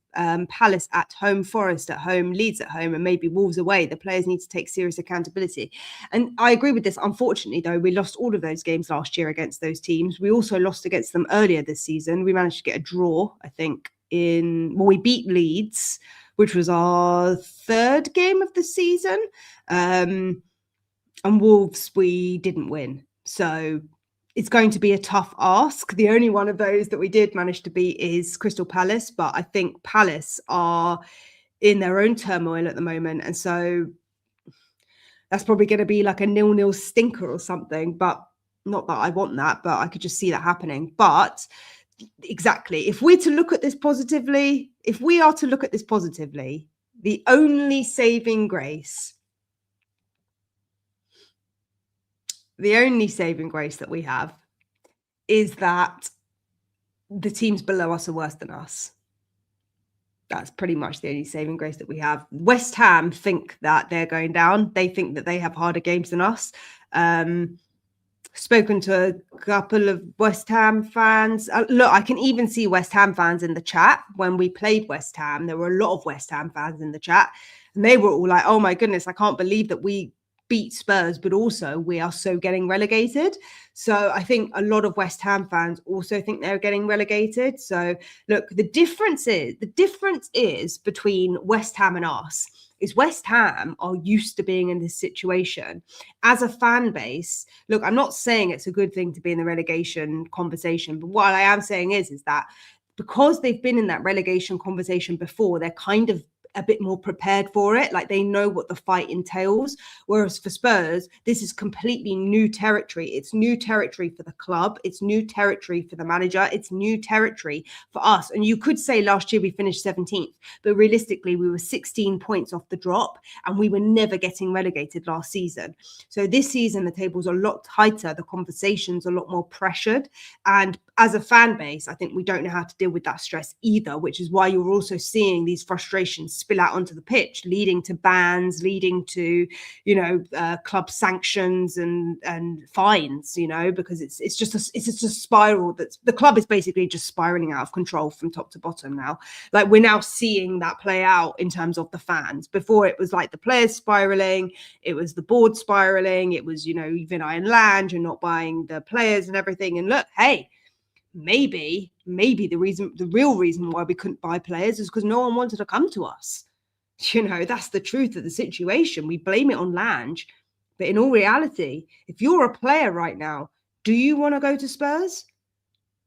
Palace at home, Forest at home, Leeds at home, and maybe Wolves away. The players need to take serious accountability. And I agree with this. Unfortunately, though, we lost all of those games last year against those teams. We also lost against them earlier this season. We managed to get a draw, I think, we beat Leeds, which was our 3rd game of the season. And Wolves, we didn't win. So it's going to be a tough ask. The only one of those that we did manage to beat is Crystal Palace, but I think Palace are in their own turmoil at the moment. And so that's probably going to be like a 0-0 stinker or something, but not that I want that, but I could just see that happening. But exactly. If we are to look at this positively, the only saving grace that we have is that the teams below us are worse than us. That's pretty much the only saving grace that we have. West Ham think that they're going down. They think that they have harder games than us. Spoken to a couple of West Ham fans. Look, I can even see West Ham fans in the chat. When we played West Ham, there were a lot of West Ham fans in the chat. And they were all like, oh my goodness, I can't believe that we beat Spurs, but also we are so getting relegated. So I think a lot of West Ham fans also think they're getting relegated. So look, the difference is between West Ham and us is West Ham are used to being in this situation. As a fan base, look, I'm not saying it's a good thing to be in the relegation conversation, but what I am saying is that because they've been in that relegation conversation before, they're kind of a bit more prepared for it. Like they know what the fight entails. Whereas for Spurs, this is completely new territory. It's new territory for the club. It's new territory for the manager. It's new territory for us. And you could say last year we finished 17th, but realistically we were 16 points off the drop and we were never getting relegated last season. So this season, the table's a lot tighter. The conversation's a lot more pressured. And as a fan base, I think we don't know how to deal with that stress either, which is why you're also seeing these frustrations spill out onto the pitch, leading to bans, leading to, club sanctions and fines, because it's just a spiral that's the club is basically just spiraling out of control from top to bottom now. Like we're now seeing that play out in terms of the fans. Before it was like the players spiraling, it was the board spiraling, it was, even Iron Land, you're not buying the players and everything. And look, hey, maybe the real reason why we couldn't buy players is because no one wanted to come to us. That's the truth of the situation. We blame it on Lange, but in all reality, if you're a player right now, do you want to go to Spurs?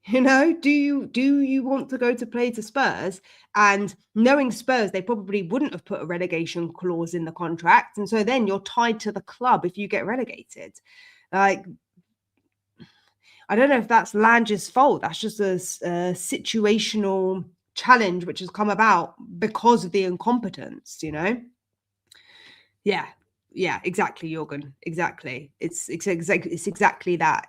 Do you want to go to play to Spurs? And knowing Spurs, they probably wouldn't have put a relegation clause in the contract, and so then you're tied to the club if you get relegated. Like, I don't know if that's Lange's fault. That's just a situational challenge which has come about because of the incompetence, Yeah, exactly, Jorgen. Exactly. It's exactly that.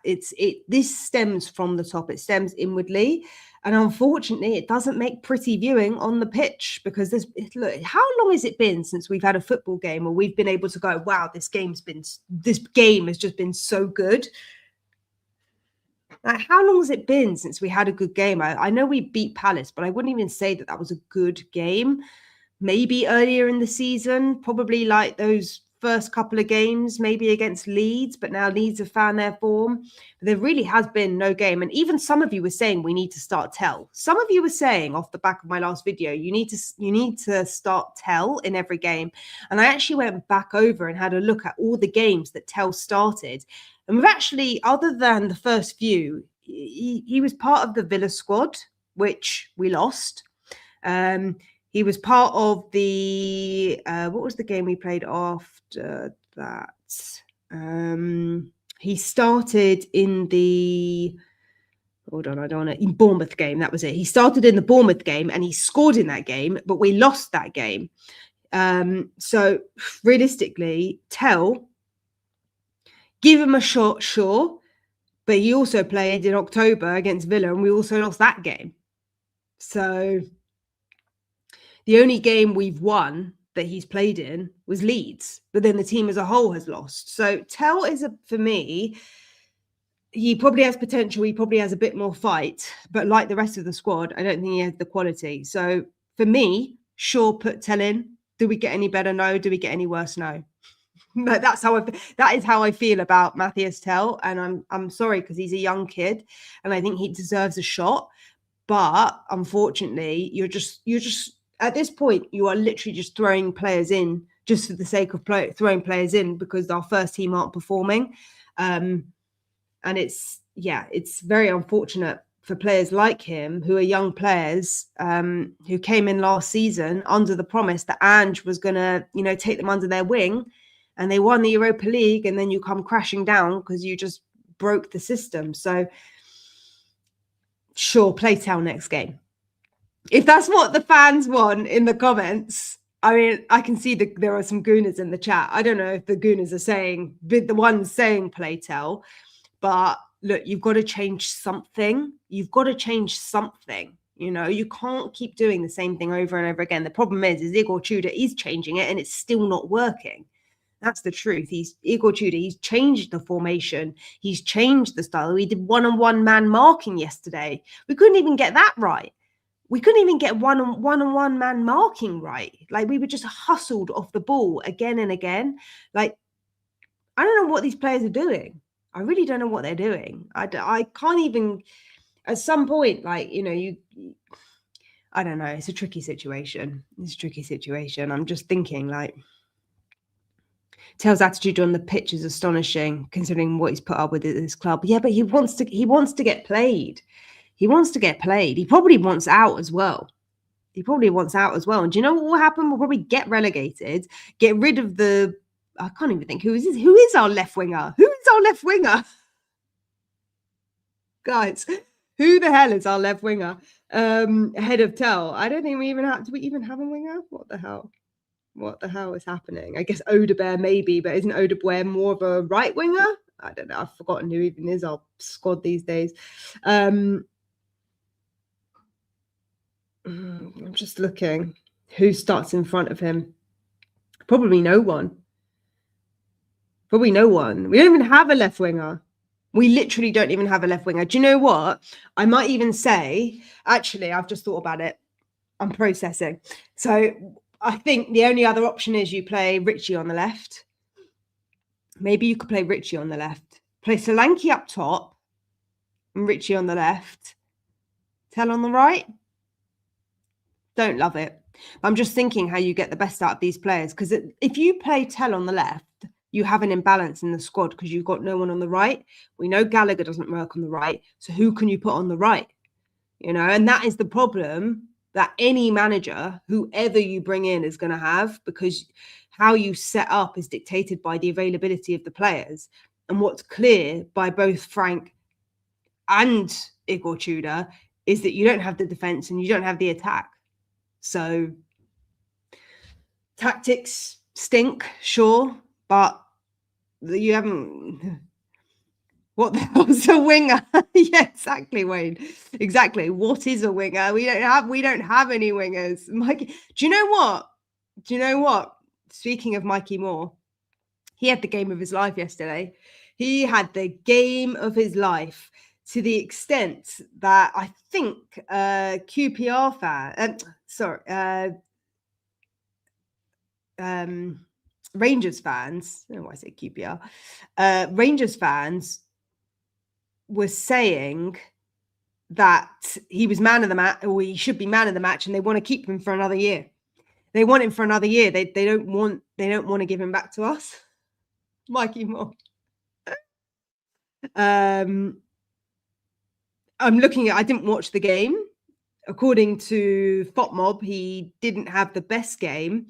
This stems from the top. It stems inwardly. And unfortunately, it doesn't make pretty viewing on the pitch because look, how long has it been since we've had a football game where we've been able to go, wow, this game has just been so good. Like, how long has it been since we had a good game? I know we beat Palace, but I wouldn't even say that was a good game. Maybe earlier in the season, probably like those first couple of games, maybe against Leeds, but now Leeds have found their form. But there really has been no game. And even some of you were saying we need to start Tell. Some of you were saying off the back of my last video, you need to start Tell in every game. And I actually went back over and had a look at all the games that Tell started. And we've actually, other than the first few, he was part of the Villa squad, which we lost. He was part of the, what was the game we played after that? He started in the, in Bournemouth game. That was it. He started in the Bournemouth game and he scored in that game, but we lost that game. So realistically, Tell, give him a shot, sure. But he also played in October against Villa and we also lost that game. So the only game we've won that he's played in was Leeds, but then the team as a whole has lost. So Tell is, for me, he probably has potential. He probably has a bit more fight, but like the rest of the squad, I don't think he has the quality. So for me, sure, put Tell in. Do we get any better? No. Do we get any worse? No. But that is how I feel about Matthias Tell, and I'm sorry because he's a young kid, and I think he deserves a shot. But unfortunately, you're just at this point you are literally just throwing players in just for the sake of throwing players in because our first team aren't performing, and it's very unfortunate for players like him who are young players who came in last season under the promise that Ange was going to take them under their wing. And they won the Europa League, and then you come crashing down because you just broke the system. So sure, play Tell next game. If that's what the fans want in the comments, I mean, I can see that there are some gooners in the chat. I don't know if the gooners are saying, the ones saying play Tell, but look, you've got to change something. You've got to change something. You know, you can't keep doing the same thing over and over again. The problem is Igor Tudor is changing it and it's still not working. That's the truth. Igor Tudor, he's changed the formation. He's changed the style. We did one-on-one man marking yesterday. We couldn't even get that right. We couldn't even get one-on-one man marking right. Like, we were just hustled off the ball again and again. Like, I don't know what these players are doing. I really don't know what they're doing. I can't even, at some point, like, you know, I don't know. It's a tricky situation. It's a tricky situation. I'm just thinking, like, Tell's attitude on the pitch is astonishing, considering what he's put up with at this club. Yeah, but he wants to get played. He wants to get played. He probably wants out as well. And do you know what will happen? We'll probably get relegated, get rid of the, I can't even think, who is our left winger? Who is our left winger? Guys, who the hell is our left winger? Ahead of Tell. I don't think we even have, do we even have a winger? What the hell is happening? I guess Odebear maybe, but isn't Odebear more of a right winger? I don't know. I've forgotten who even is our squad these days. I'm just looking. Who starts in front of him? Probably no one. We don't even have a left winger. We literally don't even have a left winger. Do you know what? I might even say, actually, I've just thought about it. I'm processing. So I think the only other option is you play Richie on the left. Maybe you could play Richie on the left. Play Solanke up top and Richie on the left. Tell on the right. Don't love it. But I'm just thinking how you get the best out of these players. Because if you play Tell on the left, you have an imbalance in the squad because you've got no one on the right. We know Gallagher doesn't work on the right. So who can you put on the right? You know, and that is the problem that any manager, whoever you bring in, is going to have, because how you set up is dictated by the availability of the players. And what's clear by both Frank and Igor Tudor is that you don't have the defense and you don't have the attack. So tactics stink, sure, but you haven't. What the hell's a winger? Yeah, exactly, Wayne. Exactly. What is a winger? We don't have any wingers. Mikey, do you know what? Speaking of Mikey Moore, he had the game of his life yesterday. He had the game of his life to the extent that I think QPR fan, Rangers fans, I don't know why I say QPR, Rangers fans were saying that he was man of the match, or he should be man of the match, and they want to keep him for another year. They want him for another year. They don't want to give him back to us. Mikey Moore. I'm looking at, I didn't watch the game. According to FOTMob, he didn't have the best game.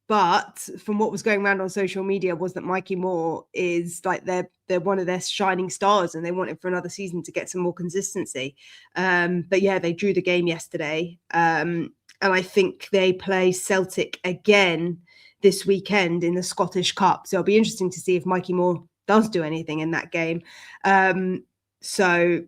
But from what was going around on social media was that Mikey Moore is like they're one of their shining stars, and they want him for another season to get some more consistency. But yeah, they drew the game yesterday. And I think they play Celtic again this weekend in the Scottish Cup. So it'll be interesting to see if Mikey Moore does do anything in that game. So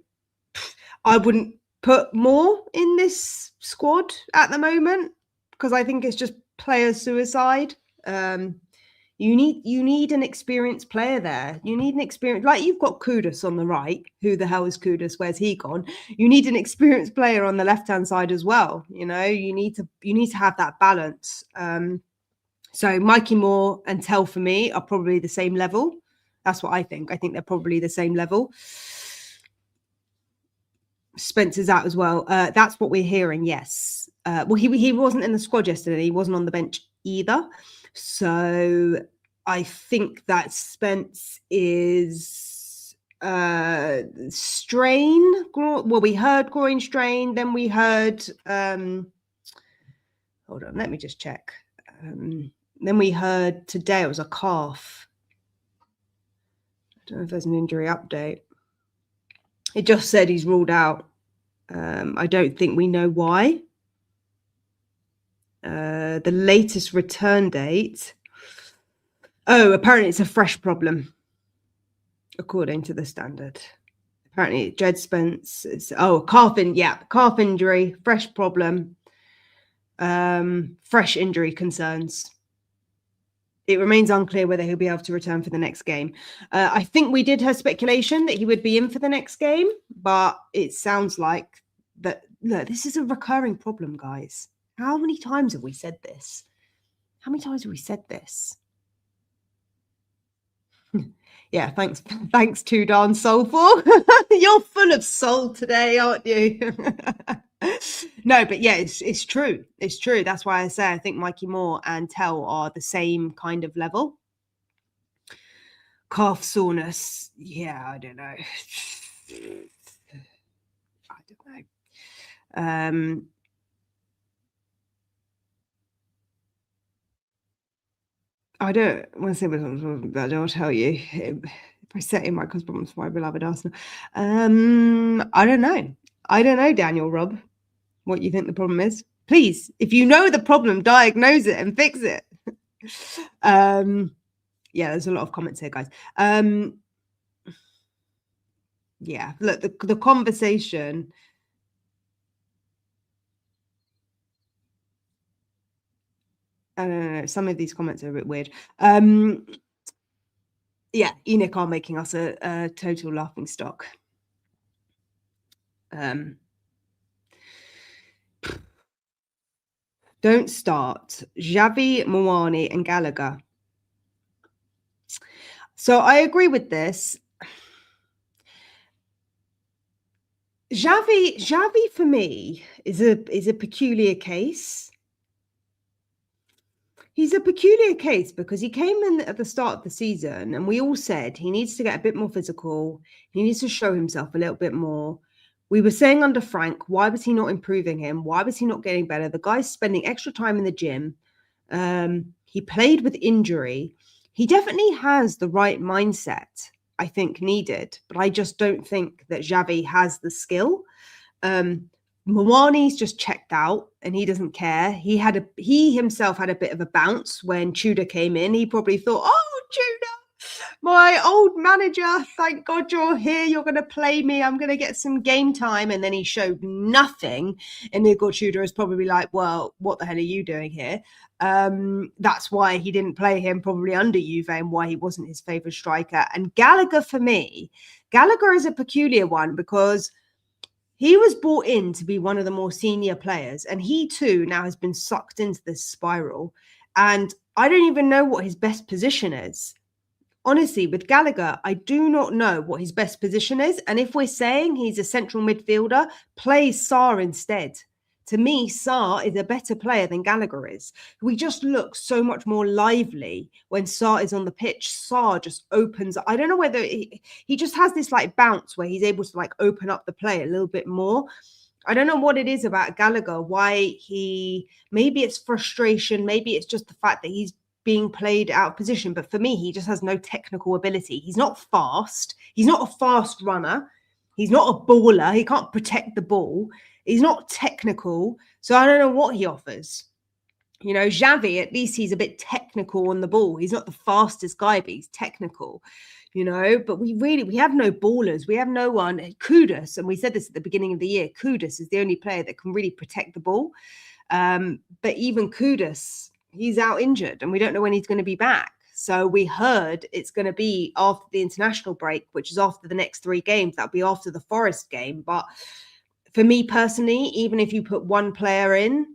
I wouldn't put Moore in this squad at the moment, because I think it's just player suicide. You need an experienced player there. You need an experienced, like you've got Kudus on the right. Who the hell is Kudus? Where's he gone? You need an experienced player on the left-hand side as well. You know, you need to have that balance. So Mikey Moore and Tell for me are probably the same level. That's what I think. I think they're probably the same level. Spencer's out as well. That's what we're hearing. Yes. Well, he wasn't in the squad yesterday. He wasn't on the bench either. So I think that Spence is strain. Well, we heard groin strain. Then we heard. Hold on. Let me just check. Then we heard today it was a calf. I don't know if there's an injury update. It just said he's ruled out. I don't think we know why. The latest return date. Oh, apparently it's a fresh problem, according to the Standard. Apparently, Jed Spence. Calf injury, fresh problem, fresh injury concerns. It remains unclear whether he'll be able to return for the next game. I think we did have speculation that he would be in for the next game, but it sounds like that. Look, this is a recurring problem, guys. How many times have we said this? How many times have we said this? Yeah, thanks, Tudor and Soulful. You're full of soul today, aren't you? No, but yeah, it's true. It's true. That's why I say I think Mikey Moore and Tell are the same kind of level. Calf soreness. Yeah, I don't know. I don't want to say what but I'll tell you. If I set in my problems for my beloved Arsenal. I don't know. I don't know, Daniel Rob, what you think the problem is. Please, if you know the problem, diagnose it and fix it. Yeah, there's a lot of comments here, guys. Yeah, look, the conversation. I don't know. Some of these comments are a bit weird. Yeah, ENIC are making us a total laughing stock. Don't start Xavi, Moani, and Gallagher. So I agree with this. Xavi for me is a peculiar case. He's a peculiar case because he came in at the start of the season and we all said he needs to get a bit more physical. He needs to show himself a little bit more. We were saying under Frank, why was he not improving him? Why was he not getting better? The guy's spending extra time in the gym. He played with injury. He definitely has the right mindset, I think, needed. But I just don't think that Xavi has the skill. Mwani's just checked out and he doesn't care. He himself had a bit of a bounce when Tudor came in. He probably thought, oh, Tudor, my old manager, thank God you're here. You're going to play me. I'm going to get some game time. And then he showed nothing. And Igor Tudor is probably like, well, what the hell are you doing here? That's why he didn't play him probably under Juve and why he wasn't his favourite striker. And Gallagher, for me, Gallagher is a peculiar one because he was brought in to be one of the more senior players, and he too now has been sucked into this spiral. And I don't even know what his best position is. Honestly, with Gallagher, I do not know what his best position is. And if we're saying he's a central midfielder, play Sarr instead. To me, Sarr is a better player than Gallagher is. We just look so much more lively when Sarr is on the pitch. Sarr just opens. I don't know whether he just has this like bounce where he's able to like open up the play a little bit more. I don't know what it is about Gallagher, why maybe it's frustration. Maybe it's just the fact that he's being played out of position. But for me, he just has no technical ability. He's not fast. He's not a fast runner. He's not a baller. He can't protect the ball. He's not technical. So I don't know what he offers. You know, Xavi, at least he's a bit technical on the ball. He's not the fastest guy, but he's technical, you know. But we have no ballers. We have no one. Kudus, and we said this at the beginning of the year, Kudus is the only player that can really protect the ball. But even Kudus, he's out injured and we don't know when he's going to be back. So we heard it's going to be after the international break, which is after the next 3 games. That'll be after the Forest game. But for me personally, even if you put one player in,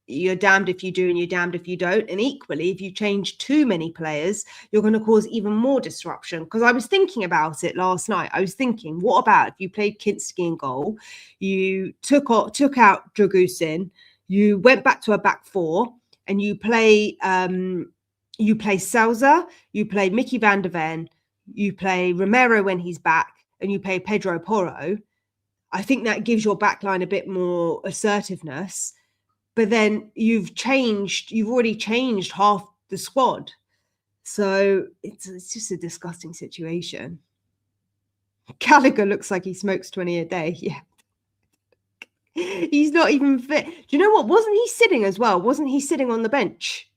you're damned if you do and you're damned if you don't. And equally, if you change too many players, you're going to cause even more disruption. Because I was thinking about it last night. I was thinking, what about if you played Kinski in goal, you took out Dragusin, you went back to a back 4, and you play Sousa, you play Mickey van der Ven, you play Romero when he's back, and you play Pedro Porro. I think that gives your backline a bit more assertiveness. But then you've already changed half the squad. So it's just a disgusting situation. Gallagher looks like he smokes 20 a day. Yeah. He's not even fit. Do you know what? Wasn't he sitting as well? Wasn't he sitting on the bench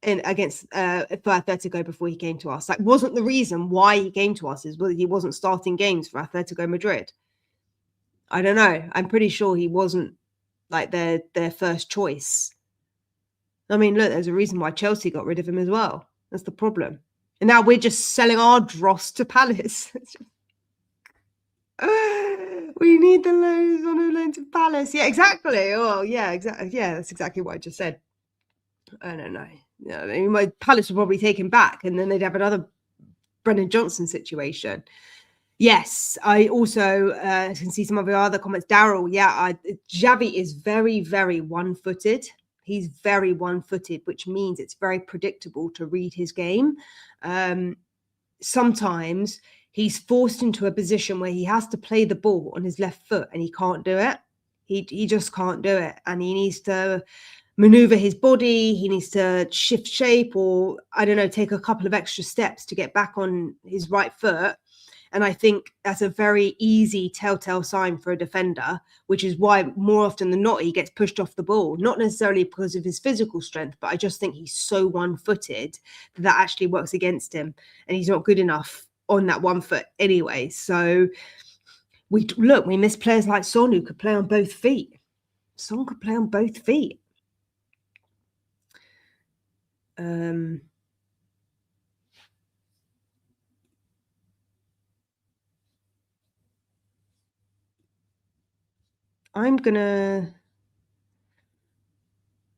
against for Atletico before he came to us? Like, wasn't the reason why he came to us is whether he wasn't starting games for Atletico Madrid? I don't know. I'm pretty sure he wasn't like their first choice. I mean, look, there's a reason why Chelsea got rid of him as well. That's the problem. And now we're just selling our dross to Palace. We need the loans on a loan to Palace. Yeah, exactly. Oh, yeah, exactly. Yeah, that's exactly what I just said. I don't know. Yeah, I mean, Palace would probably take him back, and then they'd have another Brennan Johnson situation. Yes, I also can see some of your other comments. Daryl, yeah, Xavi is very, very one-footed. He's very one-footed, which means it's very predictable to read his game. Sometimes he's forced into a position where he has to play the ball on his left foot and he can't do it. He just can't do it. And he needs to maneuver his body. He needs to shift shape or, I don't know, take a couple of extra steps to get back on his right foot. And I think that's a very easy telltale sign for a defender, which is why more often than not, he gets pushed off the ball, not necessarily because of his physical strength, but I just think he's so one-footed that actually works against him. And he's not good enough on that one foot anyway. So we miss players like Son who could play on both feet. Son could play on both feet. I'm gonna.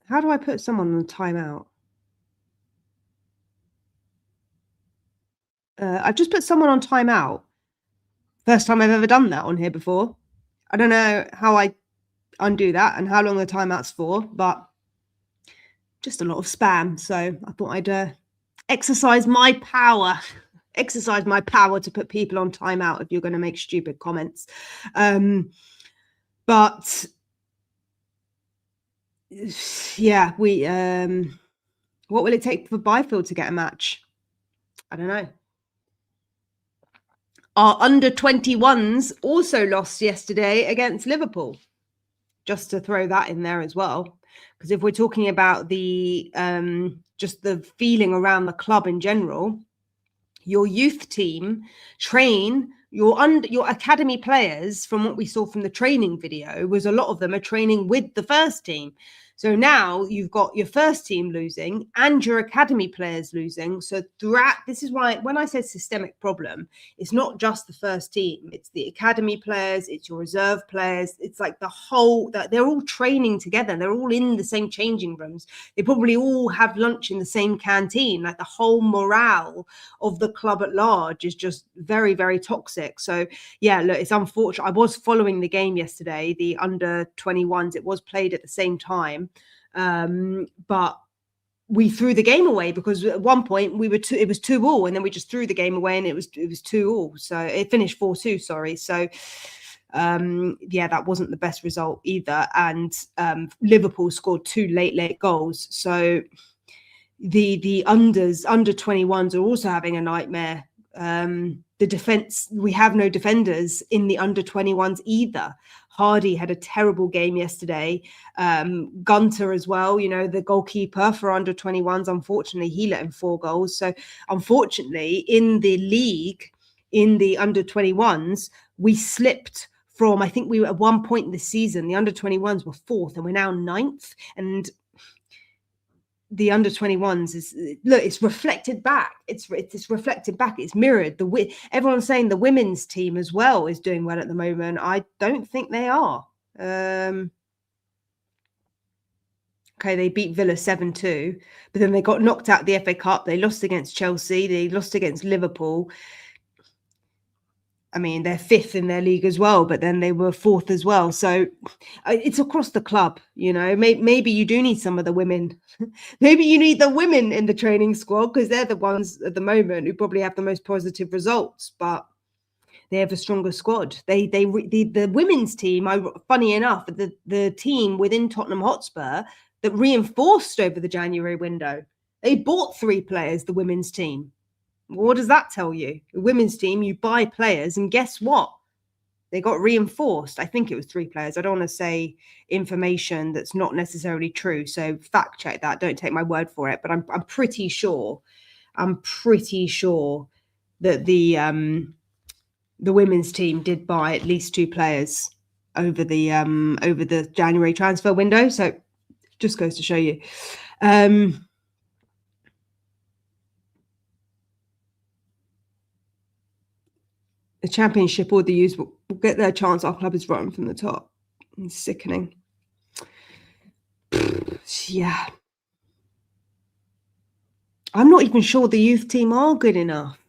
How do I put someone on timeout? I've just put someone on timeout. First time I've ever done that on here before. I don't know how I undo that and how long the timeout's for, but just a lot of spam. So I thought I'd exercise my power. Exercise my power to put people on timeout if you're going to make stupid comments. But yeah, what will it take for Byfield to get a match? I don't know. Our under-21s also lost yesterday against Liverpool. Just to throw that in there as well. Because if we're talking about the just the feeling around the club in general, your youth team train your academy players, from what we saw from the training video, was a lot of them are training with the first team. So now you've got your first team losing and your academy players losing. So throughout, this is why when I say systemic problem, it's not just the first team. It's the academy players, it's your reserve players. It's like the whole, that they're all training together. They're all in the same changing rooms. They probably all have lunch in the same canteen. Like the whole morale of the club at large is just very, very toxic. So yeah, look, it's unfortunate. I was following the game yesterday, the under 21s. It was played at the same time. But we threw the game away because at one point it was 2-2, and then we just threw the game away and it was 2-2. So it finished 4-2, sorry. So yeah, that wasn't the best result either. And Liverpool scored 2 late goals. So the under 21s are also having a nightmare. The defense, we have no defenders in the under 21s either. Hardy had a terrible game yesterday. Gunter as well, you know, the goalkeeper for under 21s, unfortunately, he let in 4 goals. So unfortunately, in the league, in the under 21s, we slipped from, I think we were at one point in the season, the under 21s were 4th and we're now 9th. And the under 21s is, look, it's reflected back. It's reflected back. It's mirrored. Everyone's saying the women's team as well is doing well at the moment. I don't think they are. Okay, they beat Villa 7-2, but then they got knocked out of the FA Cup. They lost against Chelsea. They lost against Liverpool. I mean, they're 5th in their league as well, but then they were 4th as well. So it's across the club, you know. Maybe you do need some of the women. Maybe you need the women in the training squad because they're the ones at the moment who probably have the most positive results, but they have a stronger squad. The women's team, funny enough, the team within Tottenham Hotspur that reinforced over the January window, they bought 3 players, the women's team. What does that tell you? The women's team, you buy players, and guess what? they got reinforced. I think it was 3 players. I don't want to say information that's not necessarily true. So fact check that. Don't take my word for it. But I'm pretty sure. I'm pretty sure that the women's team did buy at least 2 players over the January transfer window. So just goes to show you. The Championship or the youth will get their chance. Our club is rotten from the top. It's sickening. Yeah. I'm not even sure the youth team are good enough.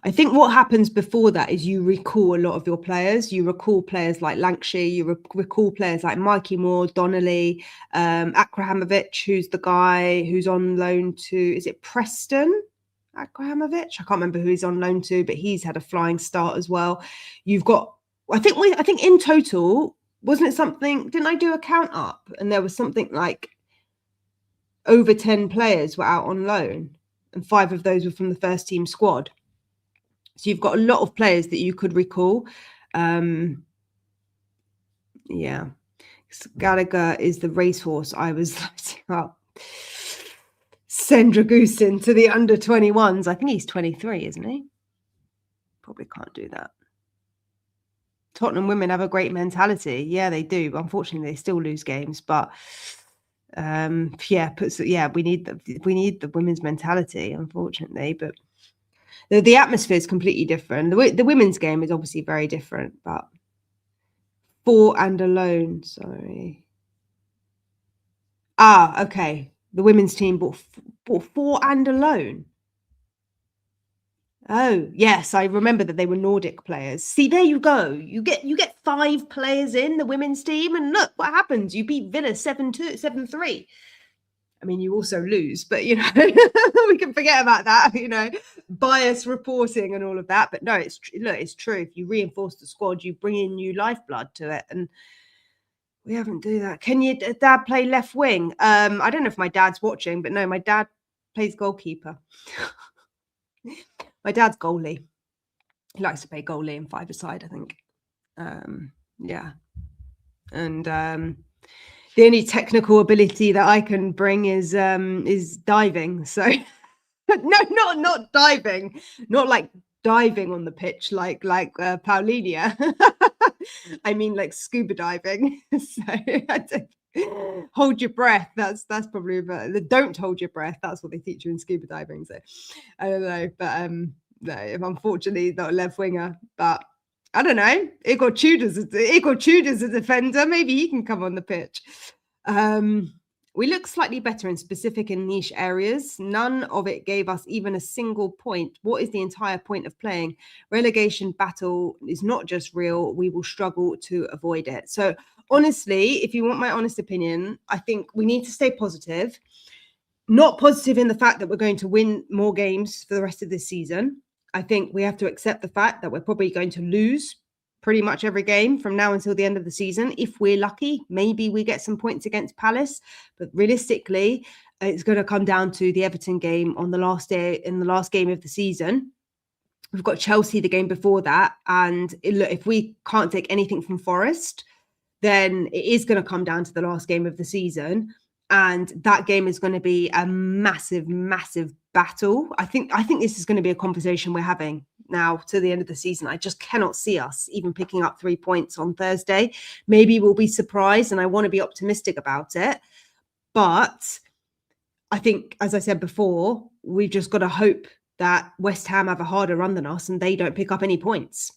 I think what happens before that is you recall a lot of your players. You recall players like Lancashire. You recall players like Mikey Moore, Donnelly, Akrahamovic, who's the guy who's on loan to, is it Preston? Akrahamovic? I can't remember who he's on loan to, but he's had a flying start as well. You've got, I think in total, wasn't it something, didn't I do a count up? And there was something like over 10 players were out on loan, and 5 of those were from the first team squad. So you've got a lot of players that you could recall. Yeah. Gallagher is the racehorse I was lighting up. Send Dragusin to the under 21s. I think he's 23, isn't he? Probably can't do that. Tottenham women have a great mentality. Yeah, they do. Unfortunately, they still lose games, but we need the women's mentality, unfortunately. But the atmosphere is completely different. The women's game is obviously very different, but 4 and alone. Sorry. Okay. The women's team bought 4 and alone. Oh, yes, I remember that they were Nordic players. See, there you go. You get 5 players in the women's team, and look what happens. You beat Villa 7-2, 7-3. I mean, you also lose, but, you know, we can forget about that, you know, bias reporting and all of that. But no, it's true. If you reinforce the squad, you bring in new lifeblood to it. And we haven't do that. Can your dad play left wing? I don't know if my dad's watching, but no, my dad plays goalkeeper. My dad's goalie. He likes to play goalie and 5-a-side, I think. Yeah. And the only technical ability that I can bring is diving. So no, not diving, not like diving on the pitch like Paulinia. I mean like scuba diving. So hold your breath. That's probably about, don't hold your breath. That's what they teach you in scuba diving. So I don't know, but no, unfortunately not a left winger, but I don't know. Igor Tudor's a defender. Maybe he can come on the pitch. We look slightly better in specific and niche areas. None of it gave us even a single point. What is the entire point of playing? Relegation battle is not just real. We will struggle to avoid it. So honestly, if you want my honest opinion, I think we need to stay positive. Not positive in the fact that we're going to win more games for the rest of this season. I think we have to accept the fact that we're probably going to lose pretty much every game from now until the end of the season. If we're lucky, maybe we get some points against Palace. But realistically, it's going to come down to the Everton game on the last day, in the last game of the season. We've got Chelsea the game before that. And look, if we can't take anything from Forest, then it is going to come down to the last game of the season. And that game is going to be a massive, massive battle. I think this is going to be a conversation we're having now to the end of the season. I just cannot see us even picking up 3 points on Thursday. Maybe we'll be surprised, and I want to be optimistic about it. But I think, as I said before, we've just got to hope that West Ham have a harder run than us and they don't pick up any points.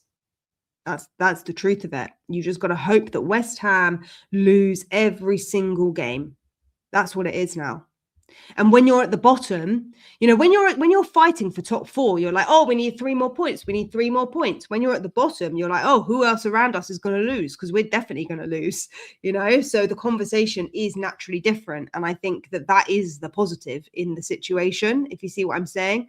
That's the truth of it. You just got to hope that West Ham lose every single game. That's what it is now. And when you're at the bottom, you know, when you're fighting for top 4, you're like, oh, we need 3 more points. We need 3 more points. When you're at the bottom, you're like, oh, who else around us is going to lose? Because we're definitely going to lose, you know? So the conversation is naturally different. And I think that is the positive in the situation, if you see what I'm saying.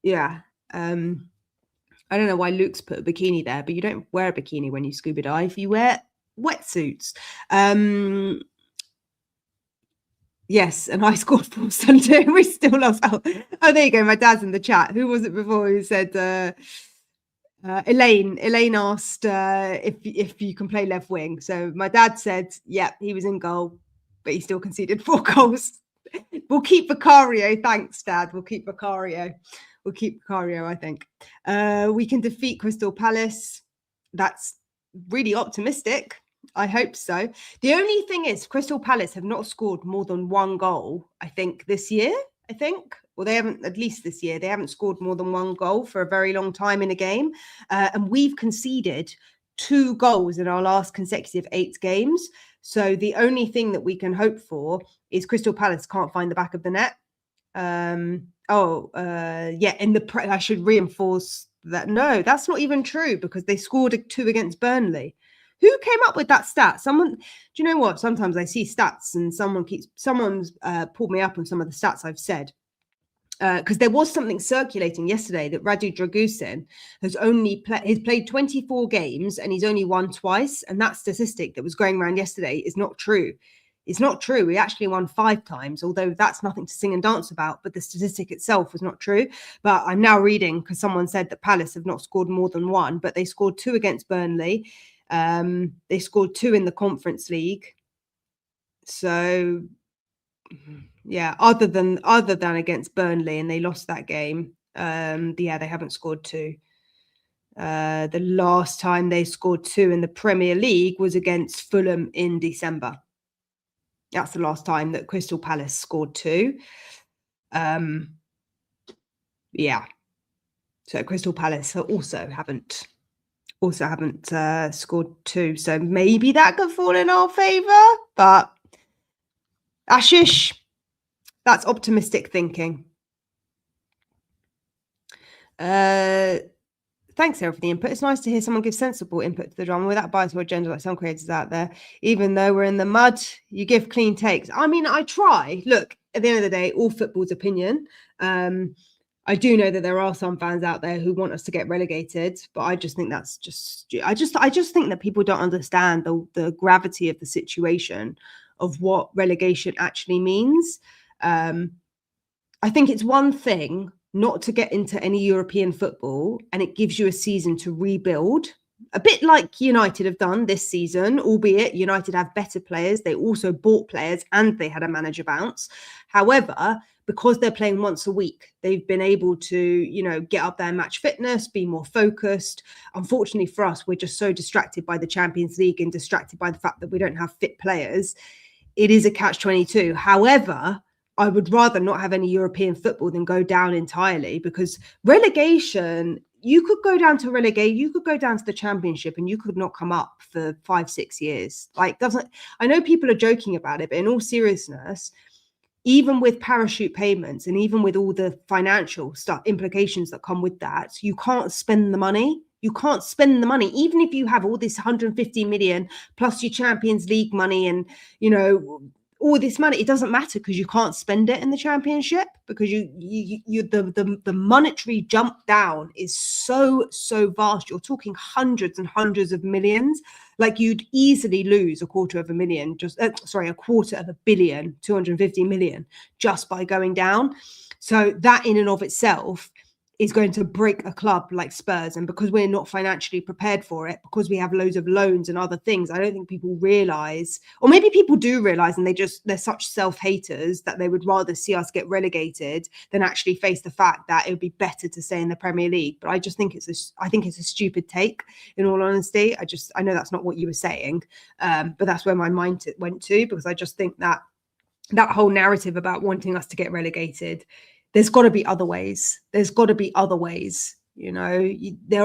Yeah. I don't know why Luke's put a bikini there, but you don't wear a bikini when you scuba dive. You wear wetsuits. Yes, and I scored 4 Sunday. We still lost. Oh, there you go. My dad's in the chat. Who was it before who said Elaine asked if you can play left wing. So my dad said, yeah, he was in goal, but he still conceded 4 goals. We'll keep Vicario. Thanks, Dad. We'll keep Vicario. I think. We can defeat Crystal Palace. That's really optimistic. I hope so. The only thing is Crystal Palace have not scored more than 1 goal, I think, this year. Well, they haven't, at least this year, they haven't scored more than 1 goal for a very long time in a game. And we've conceded 2 goals in our last consecutive 8 games. So the only thing that we can hope for is Crystal Palace can't find the back of the net. I should reinforce that. No, that's not even true, because they scored 2 against Burnley. Who came up with that stat? Someone, do you know what? Sometimes I see stats and someone's pulled me up on some of the stats I've said. Because there was something circulating yesterday that Radu Dragusin has he's played 24 games and he's only won twice. And that statistic that was going around yesterday is not true. It's not true. He actually won 5 times, although that's nothing to sing and dance about. But the statistic itself was not true. But I'm now reading, because someone said that Palace have not scored more than 1, but they scored 2 against Burnley. They scored 2 in the Conference League. So, yeah, other than against Burnley, and they lost that game. They haven't scored 2. The last time they scored 2 in the Premier League was against Fulham in December. That's the last time that Crystal Palace scored 2. So Crystal Palace also haven't scored 2. So maybe that could fall in our favour. But Ashish, that's optimistic thinking. Thanks, Sarah, for the input. It's nice to hear someone give sensible input to the drama without bias or agenda like some creators out there. Even though we're in the mud, you give clean takes. I mean, I try. Look, at the end of the day, all football's opinion. I do know that there are some fans out there who want us to get relegated, but I just think that's I just think that people don't understand the gravity of the situation of what relegation actually means. I think it's one thing not to get into any European football, and it gives you a season to rebuild, a bit like United have done this season, albeit United have better players. They also bought players and they had a manager bounce. However, because they're playing once a week, they've been able to, get up their match fitness, be more focused. Unfortunately for us, we're just so distracted by the Champions League and distracted by the fact that we don't have fit players. It is a catch-22. However, I would rather not have any European football than go down entirely, because relegation, you could go down to relegate, you could go down to the Championship and you could not come up for 5-6 years. I know people are joking about it, but in all seriousness, even with parachute payments and even with all the financial implications that come with that, you can't spend the money. You can't spend the money, even if you have all this 150 million plus your Champions League money and, all this money. It doesn't matter, because you can't spend it in the Championship, because the monetary jump down is so vast. You're talking hundreds and hundreds of millions. Like, you'd easily lose a quarter of a billion, 250 million just by going down. So that in and of itself is going to break a club like Spurs. And because we're not financially prepared for it, because we have loads of loans and other things, I don't think people realize, or maybe people do realize, and they're such self-haters that they would rather see us get relegated than actually face the fact that it would be better to stay in the Premier League. But I just think it's a stupid take, in all honesty. I know that's not what you were saying, but that's where my mind went to, because I just think that whole narrative about wanting us to get relegated, there's got to be other ways. There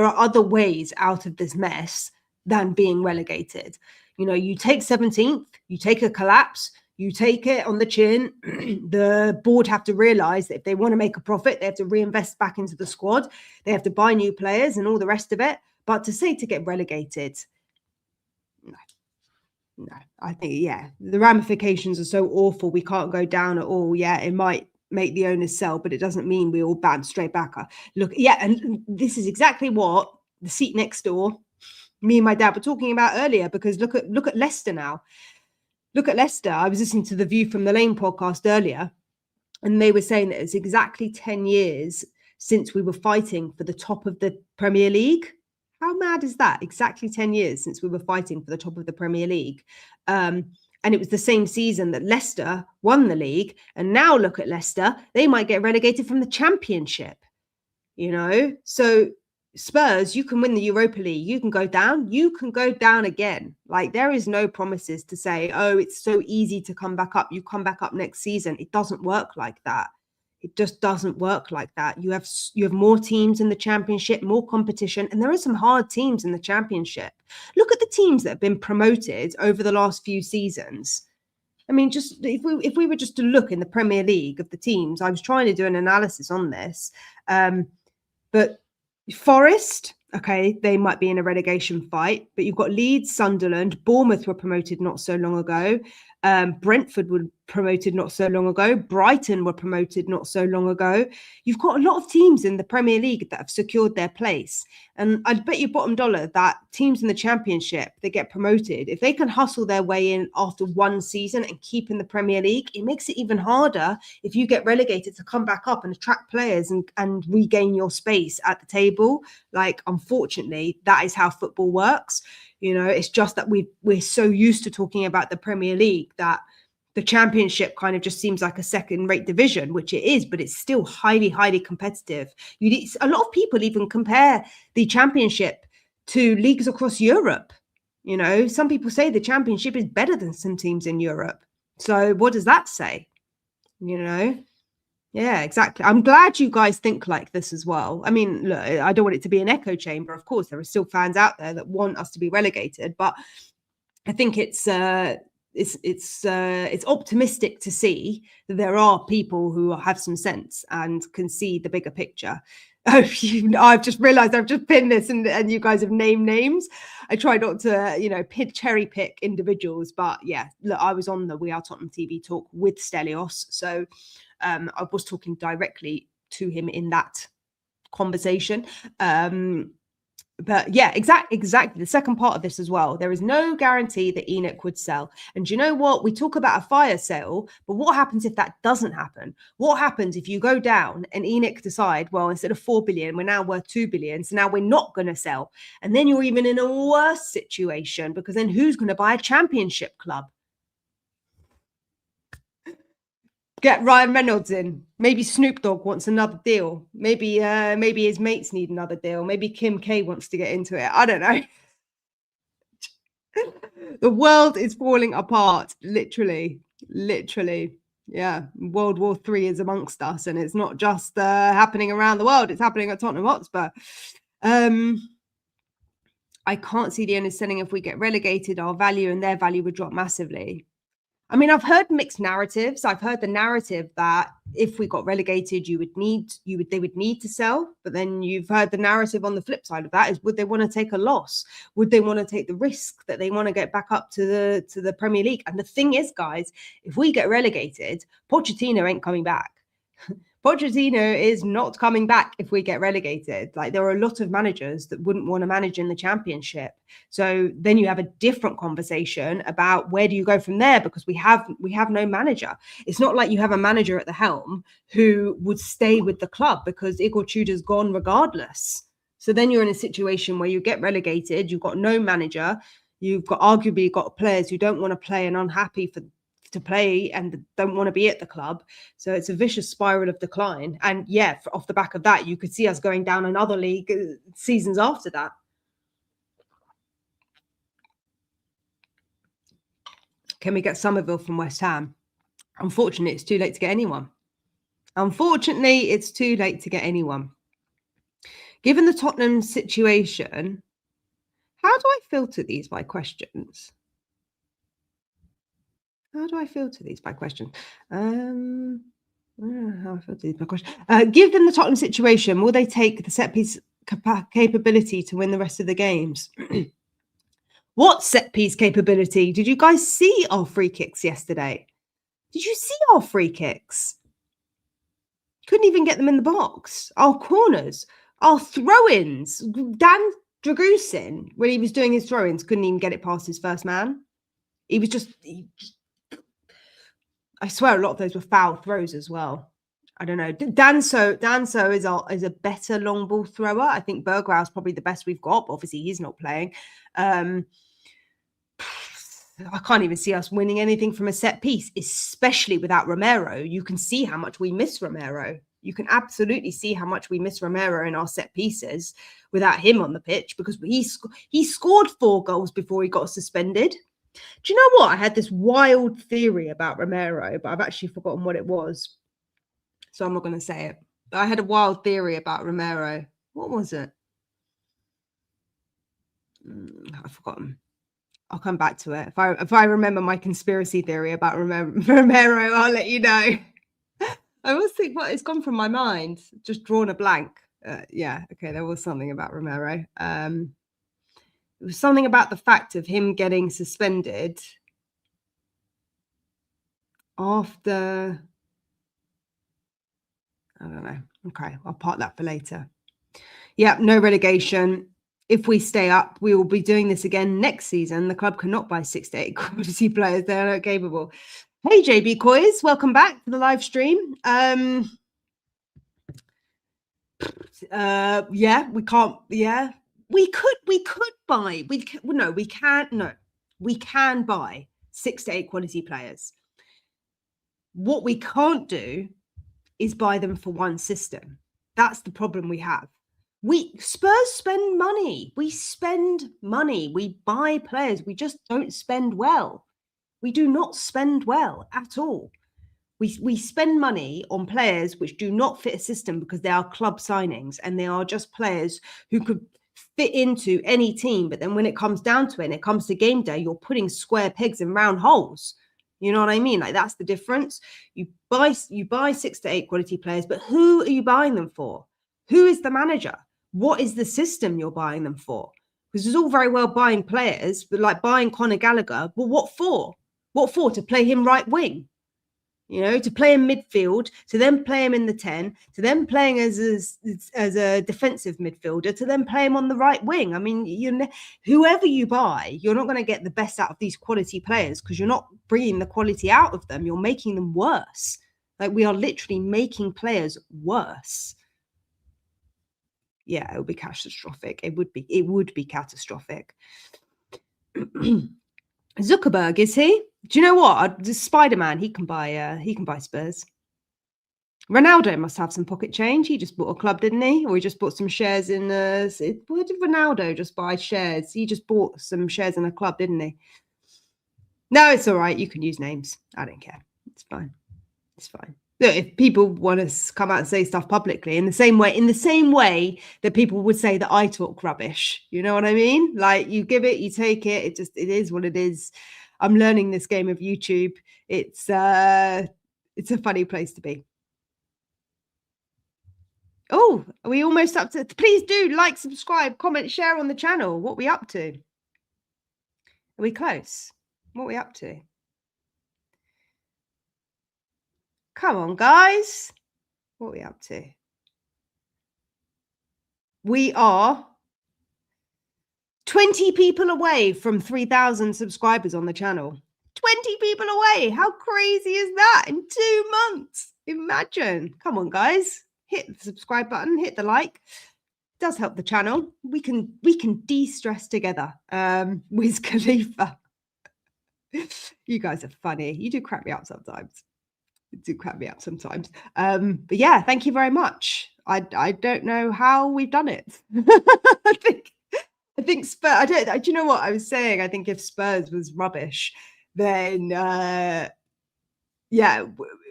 are other ways out of this mess than being relegated. You take 17th, you take a collapse, you take it on the chin. The board have to realize that if they want to make a profit, they have to reinvest back into the squad. They have to buy new players and all the rest of it. But to say to get relegated, no, I think, the ramifications are so awful. We can't go down at all. Yeah, it might make the owners sell, but it doesn't mean we all bounce straight back. And this is exactly what the seat next door, me and my dad were talking about earlier, because look at Leicester now. Look at Leicester. I was listening to the View from the Lane podcast earlier, and they were saying that it's exactly 10 years since we were fighting for the top of the Premier League. How mad is that? Exactly 10 years since we were fighting for the top of the Premier League. And it was the same season that Leicester won the league. And now look at Leicester. They might get relegated from the Championship, you know? So Spurs, you can win the Europa League. You can go down. You can go down again. Like, there is no promises to say, oh, it's so easy to come back up. You come back up next season. It doesn't work like that. It just doesn't work like that. You have more teams in the Championship, more competition, and there are some hard teams in the Championship. Look at the teams that have been promoted over the last few seasons. I mean, just if we were just to look in the Premier League of the teams, I was trying to do an analysis on this, but Forest, okay, they might be in a relegation fight, but you've got Leeds, Sunderland, Bournemouth were promoted not so long ago. Brentford were promoted not so long ago. Brighton were promoted not so long ago. You've got a lot of teams in the Premier League that have secured their place. And I'd bet you bottom dollar that teams in the Championship that get promoted, if they can hustle their way in after one season and keep in the Premier League, it makes it even harder if you get relegated to come back up and attract players and regain your space at the table. Like, unfortunately, that is how football works. You know, it's just that we're so used to talking about the Premier League that the Championship kind of just seems like a second-rate division, which it is, but it's still highly, highly competitive. A lot of people even compare the Championship to leagues across Europe. You know, some people say the Championship is better than some teams in Europe. So what does that say? You know? Yeah, exactly. I'm glad you guys think like this as well. I mean, look, I don't want it to be an echo chamber. Of course, there are still fans out there that want us to be relegated, but I think it's optimistic to see that there are people who have some sense and can see the bigger picture. Oh, I've just realized I've just pinned this and you guys have named names. I try not to, cherry pick individuals, but yeah, look, I was on the We Are Tottenham TV talk with Stelios. So I was talking directly to him in that conversation. But yeah, exactly. The second part of this as well. There is no guarantee that ENIC would sell. And do you know what? We talk about a fire sale, but what happens if that doesn't happen? What happens if you go down and ENIC decide, well, instead of 4 billion, we're now worth 2 billion. So now we're not going to sell. And then you're even in a worse situation, because then who's going to buy a Championship club? Get Ryan Reynolds in. Maybe Snoop Dogg wants another deal. Maybe his mates need another deal. Maybe Kim K wants to get into it. I don't know. The world is falling apart, literally. Yeah, World War III is amongst us, and it's not just happening around the world. It's happening at Tottenham Hotspur. I can't see the owners selling. If we get relegated, our value and their value would drop massively. I mean, I've heard mixed narratives. I've heard the narrative that if we got relegated, they would need to sell. But then you've heard the narrative on the flip side of that is, would they want to take a loss? Would they want to take the risk that they want to get back up to the Premier League? And the thing is, guys, if we get relegated, Pochettino ain't coming back. Pochettino is not coming back if we get relegated. Like, there are a lot of managers that wouldn't want to manage in the Championship. So then you have a different conversation about where do you go from there, because we have no manager. It's not like you have a manager at the helm who would stay with the club, because Igor Tudor's gone regardless. So then you're in a situation where you get relegated, you've got no manager, you've arguably got players who don't want to play and unhappy to play and don't want to be at the club. So it's a vicious spiral of decline. And yeah, off the back of that, you could see us going down another league seasons after that. Can we get Somerville from West Ham? Unfortunately, it's too late to get anyone. Given the Tottenham situation, how do I filter these by questions? Given the Tottenham situation, will they take the set piece capability to win the rest of the games? What set piece capability? Did you guys see our free kicks yesterday? Did you see our free kicks? Couldn't even get them in the box. Our corners, our throw-ins. Dan Dragusin, when he was doing his throw-ins, couldn't even get it past his first man. I swear a lot of those were foul throws as well. I don't know. Danso is a better long ball thrower. I think Bergwijn is probably the best we've got, but obviously he's not playing. I can't even see us winning anything from a set piece, especially without Romero. You can see how much we miss Romero. You can absolutely see how much we miss Romero in our set pieces without him on the pitch, because he scored 4 goals before he got suspended. Do you know what? I had this wild theory about Romero, but I've actually forgotten what it was. So I'm not going to say it. But I had a wild theory about Romero. What was it? I've forgotten. I'll come back to it. If I remember my conspiracy theory about Romero, I'll let you know. I always think, it's gone from my mind. Just drawn a blank. Yeah, okay, there was something about Romero. It was something about the fact of him getting suspended after... I don't know. Okay, I'll park that for later. Yeah, no relegation. If we stay up, we will be doing this again next season. The club cannot buy 6 to 8 quality players. They're not capable. Hey, JB COYS, welcome back to the live stream. Yeah, we can't. Yeah, we could buy. We can buy 6 to 8 quality players. What we can't do is buy them for one system. That's the problem we have. Spurs spend money. We spend money. We buy players. We just don't spend well. We do not spend well at all. We spend money on players which do not fit a system because they are club signings and they are just players who could fit into any team. But then when it comes down to it and it comes to game day, you're putting square pegs in round holes. You know what I mean? Like, that's the difference. You buy 6 to 8 quality players, but who are you buying them for? Who is the manager? What is the system you're buying them for? Because it's all very well buying players, but like buying Conor Gallagher, but what for? What for? To play him right wing? You know, to play in midfield, to then play him in the 10, to then playing as a defensive midfielder, to then play him on the right wing. I mean, whoever you buy, you're not going to get the best out of these quality players because you're not bringing the quality out of them. You're making them worse. Like, we are literally making players worse. Yeah, it would be catastrophic. It would be catastrophic. Zuckerberg, is he? Do you know what? Spider-Man, he can buy Spurs. Ronaldo must have some pocket change. He just bought a club, didn't he? Or he just bought some shares in where did Ronaldo just buy shares? He just bought some shares in a club, didn't he? No, it's all right. You can use names. I don't care. It's fine. It's fine. Look, if people want to come out and say stuff publicly in the same way that people would say that I talk rubbish, you know what I mean? Like, you give it, you take it. It is what it is. I'm learning this game of YouTube. It's a funny place to be. Oh, are we almost up to? Please do like, subscribe, comment, share on the channel. What are we up to? Are we close? What are we up to? Come on, guys. What are we up to? We are 20 people away from 3,000 subscribers on the channel. 20 people away. How crazy is that in 2 months? Imagine. Come on, guys. Hit the subscribe button, hit the like. It does help the channel. We can de-stress together. Wiz Khalifa. You guys are funny. You do crack me up sometimes. But yeah, thank you very much. I don't know how we've done it. I think Spurs. Do you know what I was saying? I think if Spurs was rubbish, then yeah,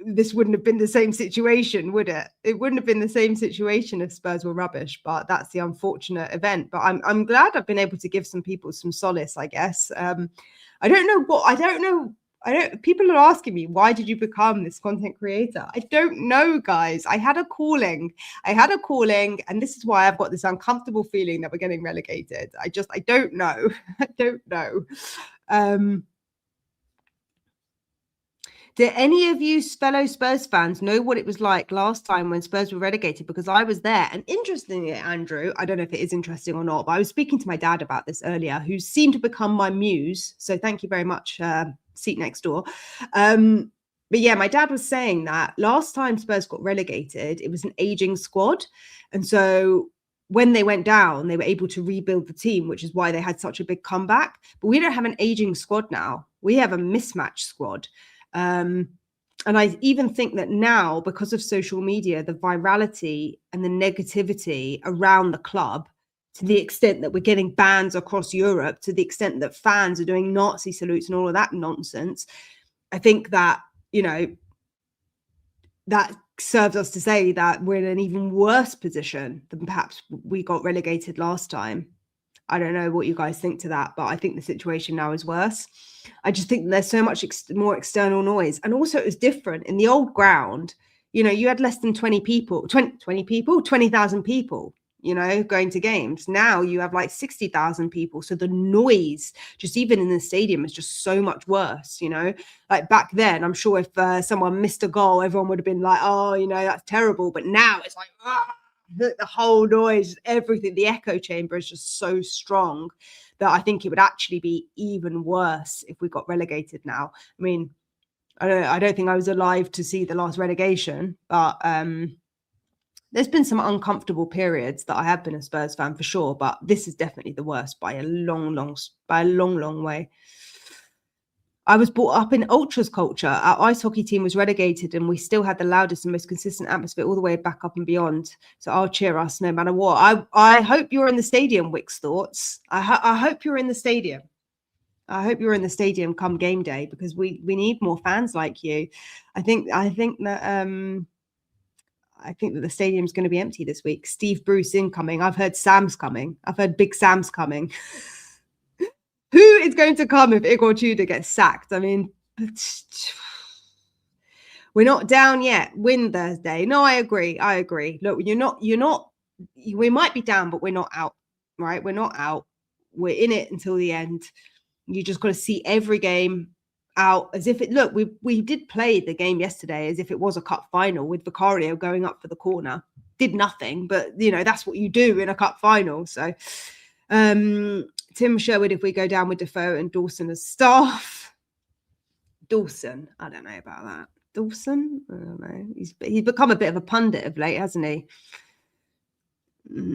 this wouldn't have been the same situation, would it? It wouldn't have been the same situation if Spurs were rubbish. But that's the unfortunate event. But I'm glad I've been able to give some people some solace, I guess. I don't know. People are asking me, why did you become this content creator? I don't know, guys. I had a calling, and this is why I've got this uncomfortable feeling that we're getting relegated. I don't know. I don't know. Do any of you fellow Spurs fans know what it was like last time when Spurs were relegated? Because I was there. And interestingly, Andrew, I don't know if it is interesting or not, but I was speaking to my dad about this earlier, who seemed to become my muse. So thank you very much, seat next door. But yeah, my dad was saying that last time Spurs got relegated, it was an aging squad. And so when they went down, they were able to rebuild the team, which is why they had such a big comeback. But we don't have an aging squad now. We have a mismatched squad. And I even think that now, because of social media, the virality and the negativity around the club, to the extent that we're getting bans across Europe, to the extent that fans are doing Nazi salutes and all of that nonsense, I think that, that serves us to say that we're in an even worse position than perhaps we got relegated last time. I don't know what you guys think to that, but I think the situation now is worse. I just think there's so much more external noise. And also it was different in the old ground. You had less than 20,000 people, going to games. Now you have like 60,000 people. So the noise, just even in the stadium, is just so much worse, Like back then, I'm sure if someone missed a goal, everyone would have been like, oh, that's terrible. But now it's like, the whole noise, everything, the echo chamber is just so strong that I think it would actually be even worse if we got relegated now. I mean, I don't think I was alive to see the last relegation, but there's been some uncomfortable periods that I have been a Spurs fan for sure, but this is definitely the worst by a long way. I was brought up in ultras culture. Our ice hockey team was relegated and we still had the loudest and most consistent atmosphere all the way back up and beyond. So I'll cheer us no matter what. I hope you're in the stadium, Wick's thoughts. I hope you're in the stadium. I hope you're in the stadium come game day, because we need more fans like you. I think that the stadium's going to be empty this week. Steve Bruce incoming. I've heard Sam's coming. I've heard Big Sam's coming. Who is going to come if Igor Tudor gets sacked? I mean, we're not down yet. Win Thursday. No, I agree. Look, you're not, we might be down, but we're not out, right? We're not out. We're in it until the end. You just got to see every game out as if we did play the game yesterday as if it was a cup final, with Vicario going up for the corner. Did nothing, but that's what you do in a cup final. So Tim Sherwood, if we go down with Defoe and Dawson as staff. Dawson, I don't know about that. Dawson, I don't know. He's become a bit of a pundit of late, hasn't he?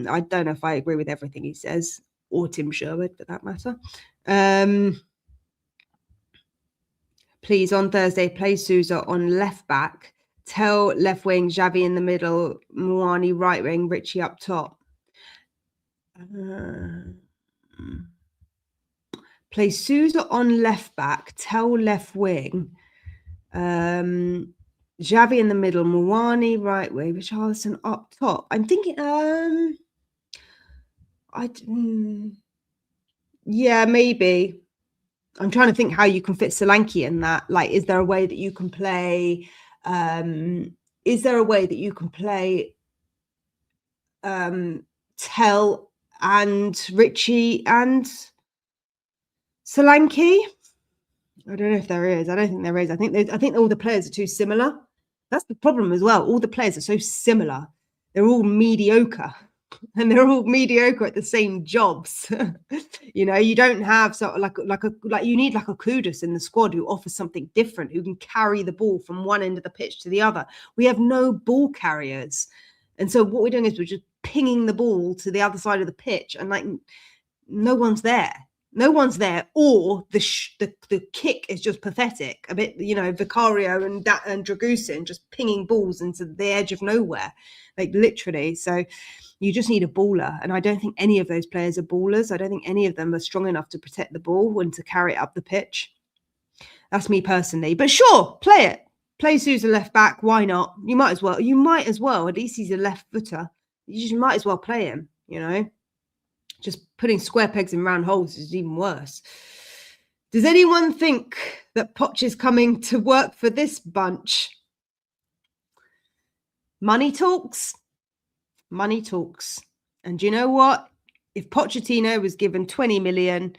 I don't know if I agree with everything he says, or Tim Sherwood for that matter. Please, on Thursday, play Sousa on left back. Tell left wing, Xavi in the middle, Muani right wing, Richie up top. Play Sousa on left back. Tell left wing, Xavi in the middle, Muani right wing, Richarlison up top. I'm thinking, yeah, maybe. I'm trying to think how you can fit Solanke in that. Like, is there a way that you can play? Tell and Richie and Solanke? I don't know if there is. I don't think there is. I think all the players are too similar. That's the problem as well. All the players are so similar. They're all mediocre. And they're all mediocre at the same jobs. You don't have you need like a Kudus in the squad who offers something different, who can carry the ball from one end of the pitch to the other. We have no ball carriers. And so what we're doing is we're just pinging the ball to the other side of the pitch, and like no one's there. No one's there, or the kick is just pathetic. A bit, Vicario and Dragusin just pinging balls into the edge of nowhere, like literally. So you just need a baller, and I don't think any of those players are ballers. I don't think any of them are strong enough to protect the ball and to carry it up the pitch. That's me personally. But sure, play it. Play Sousa left back. Why not? You might as well. At least he's a left footer. You just might as well play him, Just putting square pegs in round holes is even worse. Does anyone think that Poch is coming to work for this bunch? Money talks. Money talks. And you know what? If Pochettino was given 20 million,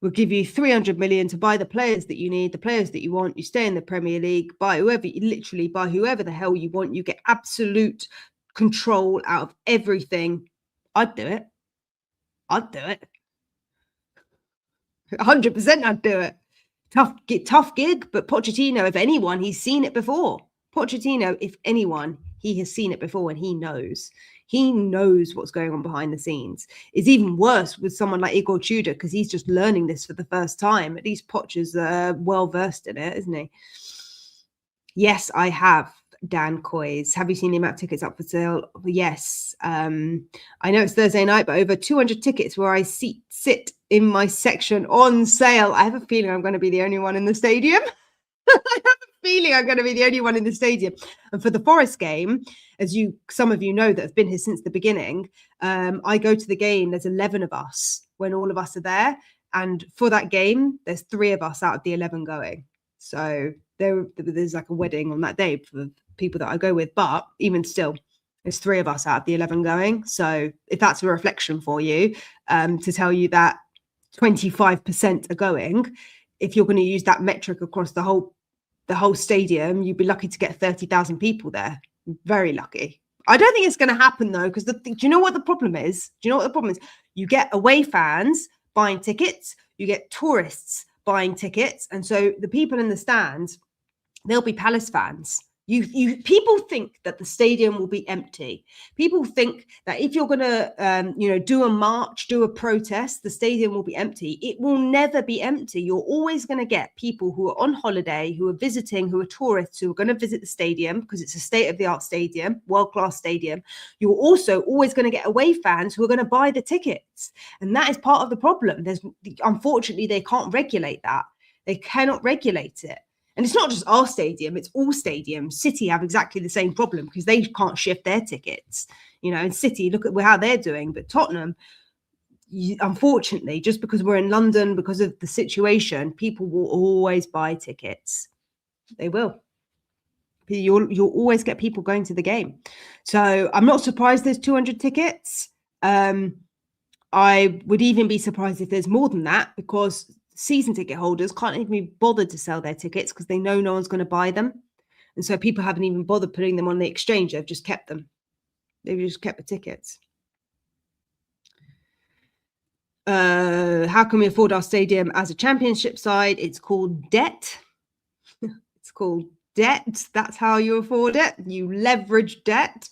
we'll give you 300 million to buy the players that you need, the players that you want. You stay in the Premier League, buy whoever the hell you want. You get absolute control out of everything. I'd do it. 100% I'd do it. tough gig. But Pochettino, if anyone, he's seen it before. Pochettino, if anyone, he has seen it before, and he knows. He knows what's going on behind the scenes. It's even worse with someone like Igor Tudor, because he's just learning this for the first time. At least Poch is well versed in it, isn't he? Yes, I have. Dan COYS. Have you seen the amount of tickets up for sale? Yes. I know it's Thursday night, but over 200 tickets where I sit in my section on sale. I have a feeling I'm going to be the only one in the stadium. I have a feeling I'm going to be the only one in the stadium. And for the Forest game, as some of you know that have been here since the beginning, I go to the game. There's 11 of us when all of us are there. And for that game, there's 3 of us out of the 11 going. So there's like a wedding on that day for people that I go with, but even still, there's 3 of us out of the 11 going. So if that's a reflection for you, to tell you that 25% are going, if you're going to use that metric across the whole stadium, you'd be lucky to get 30,000 people there. Very lucky. I don't think it's going to happen though, because do you know what the problem is? You get away fans buying tickets, you get tourists buying tickets, and so the people in the stands, they'll be Palace fans. People think that the stadium will be empty. People think that if you're going to, do a march, do a protest, the stadium will be empty. It will never be empty. You're always going to get people who are on holiday, who are visiting, who are tourists, who are going to visit the stadium because it's a state-of-the-art stadium, world-class stadium. You're also always going to get away fans who are going to buy the tickets. And that is part of the problem. Unfortunately, they can't regulate that. They cannot regulate it. And it's not just our stadium, it's all stadiums. City have exactly the same problem because they can't shift their tickets. And City, look at how they're doing. But Tottenham, unfortunately, just because we're in London, because of the situation, people will always buy tickets. They will. You'll always get people going to the game. So I'm not surprised there's 200 tickets. I would even be surprised if there's more than that, because season ticket holders can't even be bothered to sell their tickets because they know no one's going to buy them. And so people haven't even bothered putting them on the exchange. They've just kept them. They've just kept the tickets. How can we afford our stadium as a championship side? It's called debt. It's called debt. That's how you afford it. You leverage debt.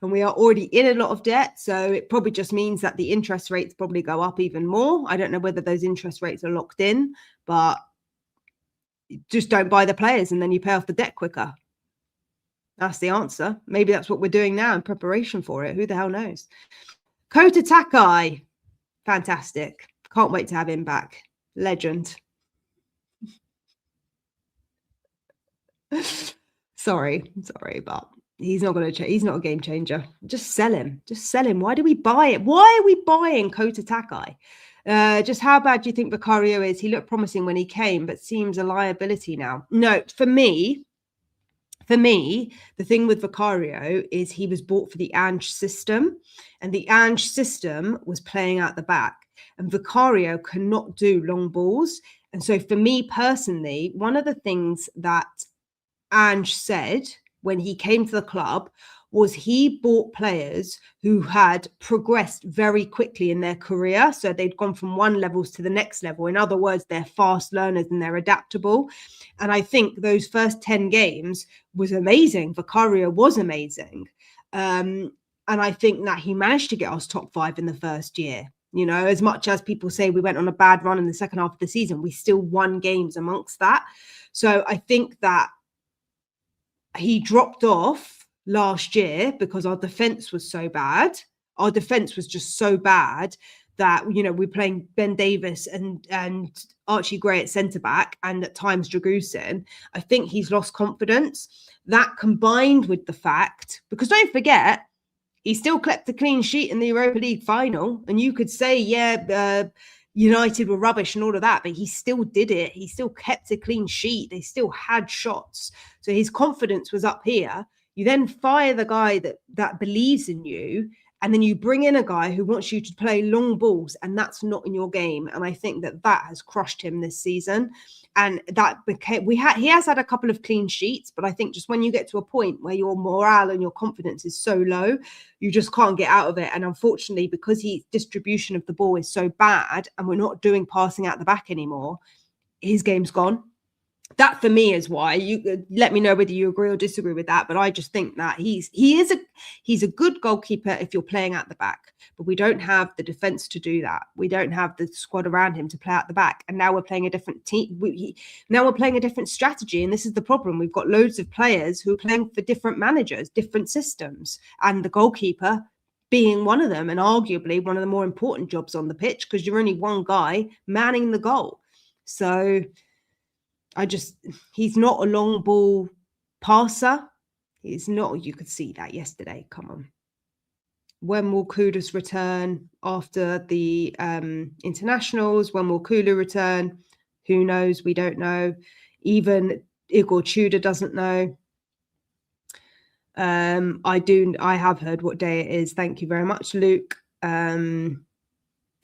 And we are already in a lot of debt. So it probably just means that the interest rates probably go up even more. I don't know whether those interest rates are locked in, but just don't buy the players and then you pay off the debt quicker. That's the answer. Maybe that's what we're doing now in preparation for it. Who the hell knows? Kota Takai. Fantastic. Can't wait to have him back. Legend. Sorry, but he's not going to change. He's not a game changer. Just sell him. Why do we buy it? Why are we buying Kota Takai? Just how bad do you think Vicario is? He looked promising when he came, but seems a liability now. No, for me, the thing with Vicario is he was bought for the Ange system, and the Ange system was playing out the back, and Vicario cannot do long balls. And so for me personally, one of the things that Ange said when he came to the club was he bought players who had progressed very quickly in their career. So they'd gone from one level to the next level. In other words, they're fast learners and they're adaptable. And I think those first 10 games was amazing. Vicario was amazing. And I think that he managed to get us top 5 in the first year. As much as people say we went on a bad run in the second half of the season, we still won games amongst that. So I think that he dropped off last year because our defense was so bad. Our defense was just so bad that, we're playing Ben Davis and Archie Gray at centre back and at times Dragusin. I think he's lost confidence. That combined with the fact, because don't forget, he still kept a clean sheet in the Europa League final. And you could say, United were rubbish and all of that, but he still did it. He still kept a clean sheet. They still had shots. So his confidence was up here. You then fire the guy that believes in you, and then you bring in a guy who wants you to play long balls, and that's not in your game. And I think that has crushed him this season. And that became, he has had a couple of clean sheets, but I think just when you get to a point where your morale and your confidence is so low, you just can't get out of it. And unfortunately, because his distribution of the ball is so bad and we're not doing passing out the back anymore, his game's gone. that for me is why. You let me know whether you agree or disagree with that, but I just think that he's a good goalkeeper if you're playing at the back, but we don't have the defense to do that. We don't have the squad around him to play at the back, and now we're playing a different team. Now we're playing a different strategy, and this is the problem. We've got loads of players who are playing for different managers, different systems, and the goalkeeper being one of them, and arguably one of the more important jobs on the pitch, because you're only one guy manning the goal. So he's not a long ball passer. He's not. You could see that yesterday. Come on. When will Kudus return after the internationals? When will Kulu return? Who knows? We don't know. Even Igor Tudor doesn't know. I have heard what day it is. Thank you very much, Luke. And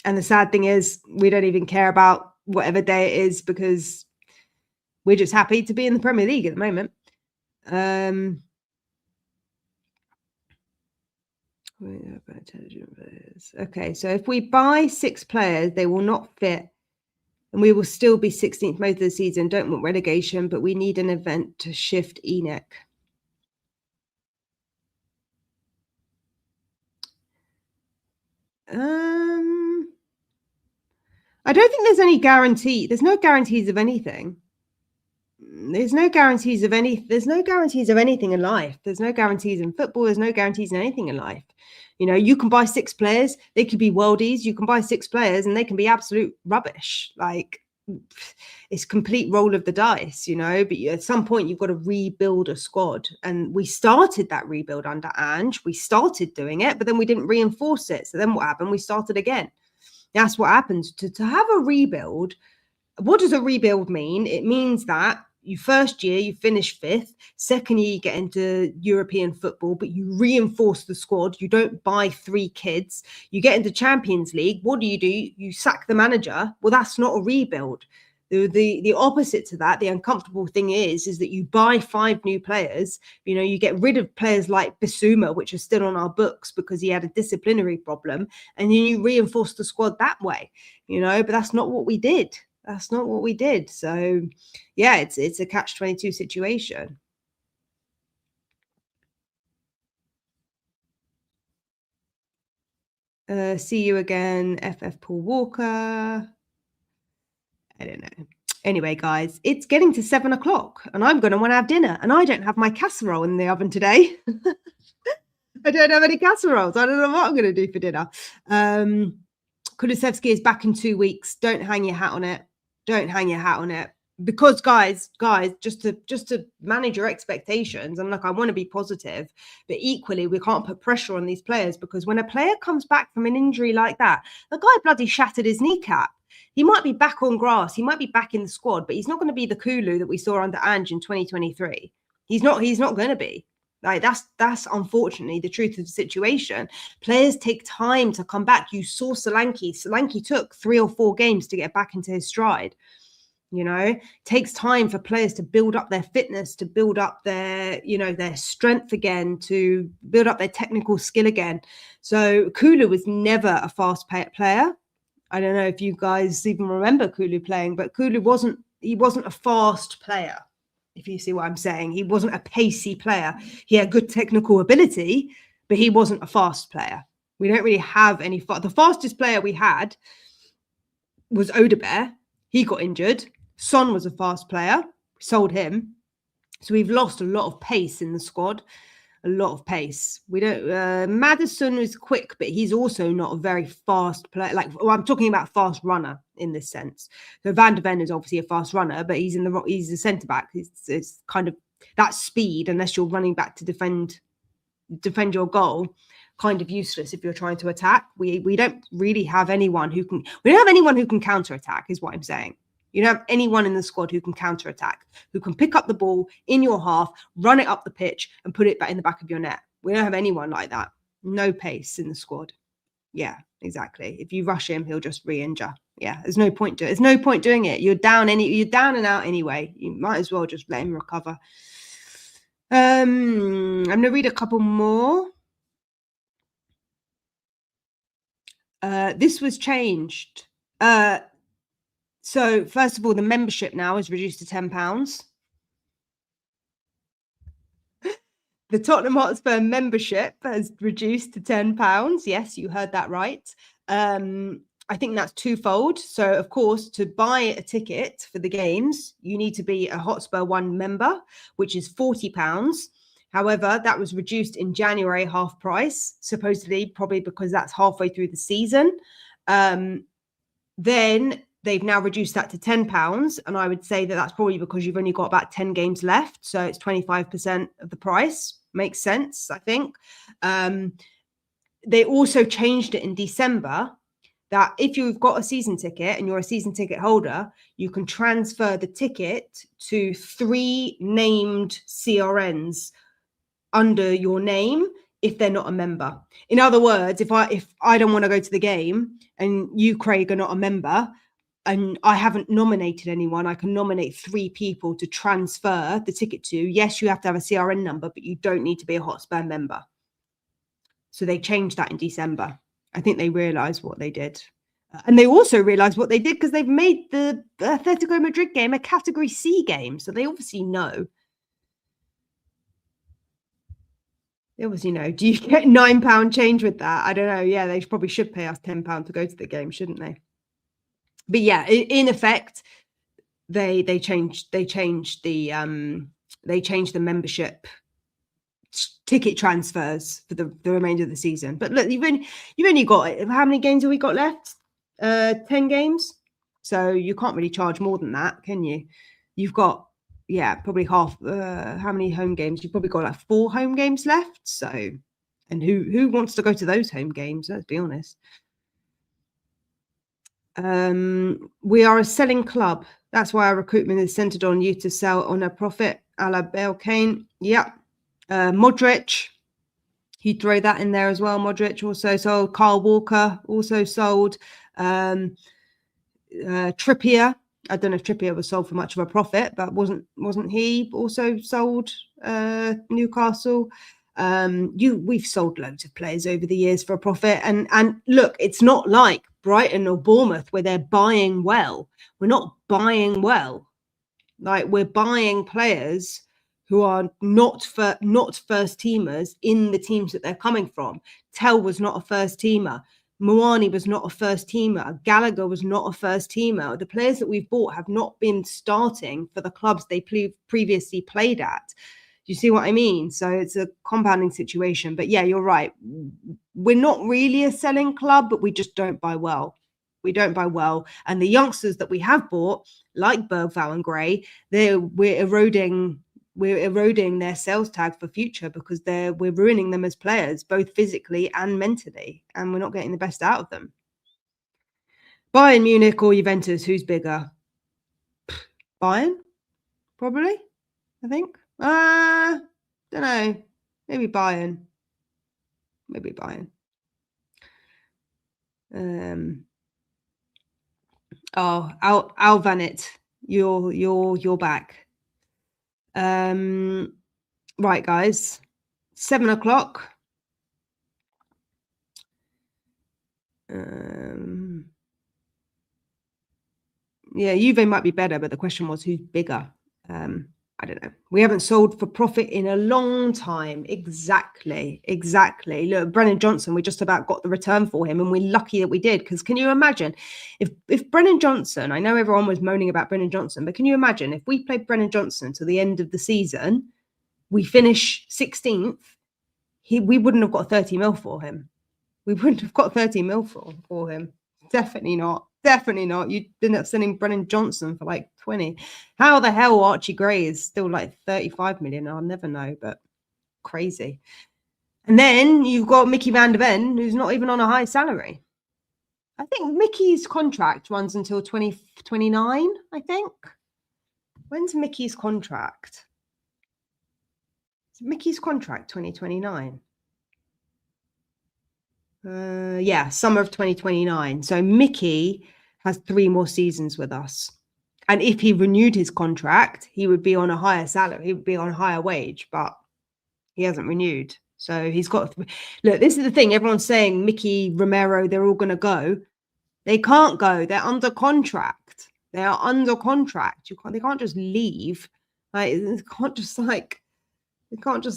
the sad thing is, we don't even care about whatever day it is, because we're just happy to be in the Premier League at the moment. Okay, so if we buy 6 players, they will not fit, and we will still be 16th most of the season. Don't want relegation, but we need an event to shift ENIC. I don't think there's any guarantee. There's no guarantees of anything. There's no guarantees of anything in life. There's no guarantees in football. There's no guarantees in anything in life. You know, you can buy 6 players. They could be worldies. You can buy 6 players and they can be absolute rubbish. Like, it's complete roll of the dice, you know, but at some point you've got to rebuild a squad. And we started that rebuild under Ange. We started doing it, but then we didn't reinforce it. So then what happened? We started again. That's what happens to have a rebuild. What does a rebuild mean? It means that you first year, you finish 5th. Second year, you get into European football, but you reinforce the squad. You don't buy 3 kids. You get into Champions League. What do? You sack the manager. Well, that's not a rebuild. The opposite to that, the uncomfortable thing is that you buy 5 new players. You know, you get rid of players like Bissouma, which are still on our books because he had a disciplinary problem, and then you reinforce the squad that way. You know, but that's not what we did. That's not what we did. So, yeah, it's a catch-22 situation. See you again, FF Paul Walker. I don't know. Anyway, guys, it's getting to 7 o'clock and I'm going to want to have dinner, and I don't have my casserole in the oven today. I don't have any casseroles. I don't know what I'm going to do for dinner. Kulusevski is back in 2 weeks. Don't hang your hat on it. Don't hang your hat on it. Because guys, just to manage your expectations, and look, I want to be positive, but equally we can't put pressure on these players, because when a player comes back from an injury like that, the guy bloody shattered his kneecap. He might be back on grass, he might be back in the squad, but he's not going to be the Kulu that we saw under Ange in 2023. He's not going to be. Like, that's unfortunately the truth of the situation. Players take time to come back. You saw Solanke. Solanke took 3 or 4 games to get back into his stride. You know, it takes time for players to build up their fitness, to build up their, you know, their strength again, to build up their technical skill again. So Kulu was never a fast player. I don't know if you guys even remember Kulu playing, but Kulu wasn't a fast player. If you see what I'm saying, he wasn't a pacey player. He had good technical ability, but he wasn't a fast player. We don't really have any. The fastest player we had was Odebear. He got injured. Son was a fast player. We sold him. So we've lost a lot of pace in the squad. A lot of pace. We don't. Maddison is quick, but he's also not a very fast player. Like, well, I'm talking about fast runner in this sense. So Van de Ven is obviously a fast runner, but he's a centre back. It's kind of that speed, unless you're running back to defend your goal, kind of useless if you're trying to attack. We don't really have anyone who can. We don't have anyone who can counter attack. Is what I'm saying. You don't have anyone in the squad who can counter-attack, who can pick up the ball in your half, run it up the pitch, and put it back in the back of your net. We don't have anyone like that. No pace in the squad. Yeah, exactly. If you rush him, he'll just re-injure. Yeah, there's no point doing it. You're down and out anyway. You might as well just let him recover. I'm going to read a couple more. This was changed. So first of all, the membership now is reduced to £10. The Tottenham Hotspur membership has reduced to £10. Yes, you heard that right. I think that's twofold. So, of course, to buy a ticket for the games, you need to be a Hotspur One member, which is £40. However, that was reduced in January, half price, supposedly, probably because that's halfway through the season. Then they've now reduced that to £10. And I would say that that's probably because you've only got about 10 games left. So it's 25% of the price. Makes sense, I think. They also changed it in December that if you've got a season ticket and you're a season ticket holder, you can transfer the ticket to 3 named CRNs under your name if they're not a member. In other words, if I don't want to go to the game and you, Craig, are not a member and I haven't nominated anyone, I can nominate 3 people to transfer the ticket to. Yes, you have to have a CRN number, but you don't need to be a Hotspur member. So they changed that in December. I think they realized what they did. And they also realized what they did because they've made the Atletico Madrid game a Category C game. So they obviously know. They obviously know. Do you get £9 change with that? I don't know. Yeah, they probably should pay us £10 to go to the game, shouldn't they? But yeah, in effect, they changed the membership ticket transfers for the remainder of the season. But look, you've only got, how many games have we got left? 10 games. So you can't really charge more than that, can you? You've got, yeah, probably half. How many home games? You've probably got like 4 home games left. So, and who wants to go to those home games? Let's be honest. We are a selling club. That's why our recruitment is centered on you to sell on a profit. A la Bale Kane. Yep. Modric, you throw that in there as well. Modric also sold. Kyle Walker also sold. Trippier, I don't know if Trippier was sold for much of a profit, but wasn't he also sold? Newcastle. We've sold loads of players over the years for a profit, and look, it's not like Brighton or Bournemouth where they're buying well. We're not buying well. Like, we're buying players who are not first teamers in the teams that they're coming from. Tell was not a first teamer. Moani was not a first teamer. Gallagher was not a first teamer. The players that we've bought have not been starting for the clubs they previously played at. Do you see what I mean? So it's a compounding situation. But yeah, you're right. We're not really a selling club, but we just don't buy well. We don't buy well. And the youngsters that we have bought, like Bergvall and Gray, we're eroding their sales tag for future because we're ruining them as players, both physically and mentally, and we're not getting the best out of them. Bayern Munich or Juventus, who's bigger? Bayern, probably, I think. Don't know. Maybe Bayern. Alvanit, you're back. Right, guys, 7 o'clock. Yeah, Juve might be better, but the question was who's bigger. I don't know. We haven't sold for profit in a long time. Exactly. Look, Brennan Johnson, we just about got the return for him, and we're lucky that we did. Because can you imagine if Brennan Johnson, I know everyone was moaning about Brennan Johnson, but can you imagine if we played Brennan Johnson to the end of the season, we finish 16th, we wouldn't have got 30 mil for him. We wouldn't have got 30 mil for him. Definitely not. You'd end up sending Brennan Johnson for like 20. How the hell Archie Gray is still like 35 million? I'll never know, but crazy. And then you've got Mickey van der Ven, who's not even on a high salary. I think Mickey's contract runs until 2029, I think. When's Mickey's contract? Is Mickey's contract 2029? Yeah, summer of 2029. So Mickey has 3 more seasons with us. And if he renewed his contract, he would be on a higher salary. He would be on a higher wage, but he hasn't renewed. So he's got... Look, this is the thing. Everyone's saying Mickey, Romero, they're all going to go. They can't go. They're under contract. They are under contract. They can't just leave. Like, they can't just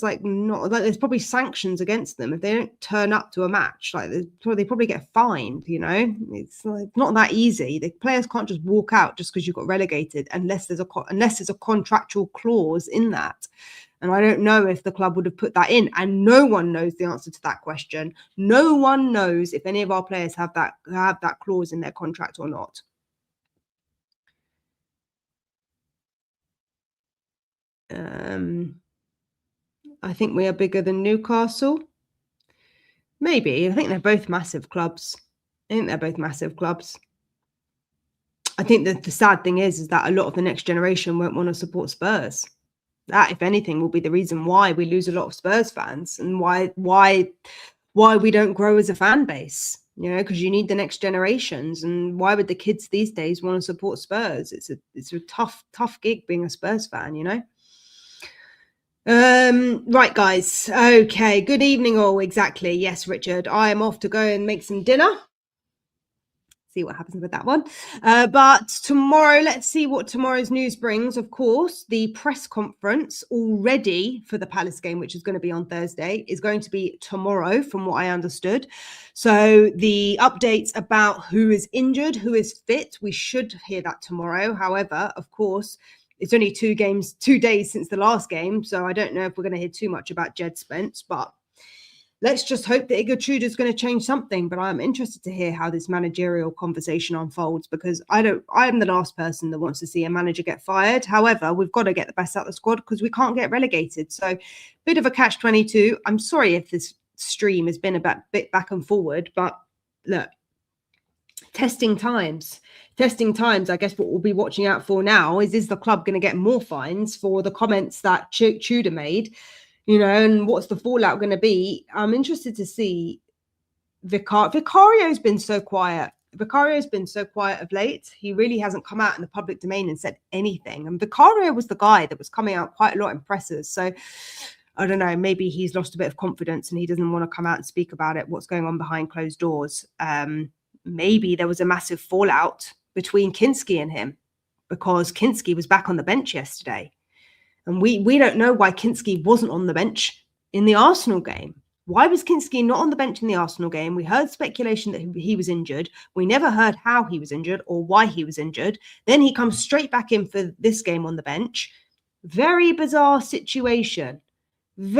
not, like, there's probably sanctions against them if they don't turn up to a match. Like, they probably get fined, you know. It's like not that easy. The players can't just walk out just because you got relegated unless there's a contractual clause in that. And I don't know if the club would have put that in, and no one knows the answer to that question. No one knows if any of our players have that clause in their contract or not. I think we are bigger than Newcastle. Maybe. I think they're both massive clubs. I think that the sad thing is that a lot of the next generation won't want to support Spurs. That, if anything, will be the reason why we lose a lot of Spurs fans and why we don't grow as a fan base. You know, because you need the next generations. And why would the kids these days want to support Spurs? It's a tough gig being a Spurs fan, you know. Right, guys. Okay. Good evening, all. Exactly. Yes, Richard. I am off to go and make some dinner. See what happens with that one. But tomorrow, let's see what tomorrow's news brings. Of course, the press conference already for the Palace game, which is going to be on Thursday, is going to be tomorrow, from what I understood. So the updates about who is injured, who is fit, we should hear that tomorrow. However, of course, it's only 2 days since the last game. So I don't know if we're going to hear too much about Jed Spence, but let's just hope that Igor Tudor is going to change something. But I'm interested to hear how this managerial conversation unfolds, because I'm the last person that wants to see a manager get fired. However, we've got to get the best out of the squad because we can't get relegated. So bit of a catch-22. I'm sorry if this stream has been a bit back and forward, but look, testing times. I guess what we'll be watching out for now is the club going to get more fines for the comments that Tudor made, you know, and what's the fallout going to be? I'm interested to see. Vicario's been so quiet. Of late. He really hasn't come out in the public domain and said anything. And Vicario was the guy that was coming out quite a lot in presses. So I don't know, maybe he's lost a bit of confidence and he doesn't want to come out and speak about it, what's going on behind closed doors. Maybe there was a massive fallout between Kinski and him, because Kinski was back on the bench yesterday. And we don't know why Kinski wasn't on the bench in the Arsenal game. Why was Kinski not on the bench in the Arsenal game? We heard speculation that he was injured. We never heard how he was injured or why he was injured. Then he comes straight back in for this game on the bench. Very bizarre situation. He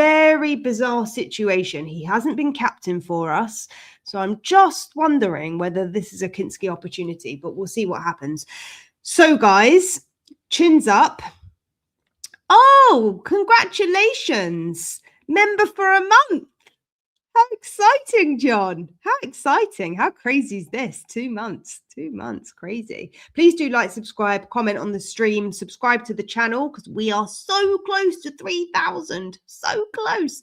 hasn't been captain for us. So I'm just wondering whether this is a Kinski opportunity, but we'll see what happens. So, guys, chins up. Oh, congratulations. Member for a month. How exciting, John. How exciting. How crazy is this? 2 months. 2 months. Crazy. Please do like, subscribe, comment on the stream, subscribe to the channel, because we are so close to 3,000. So close.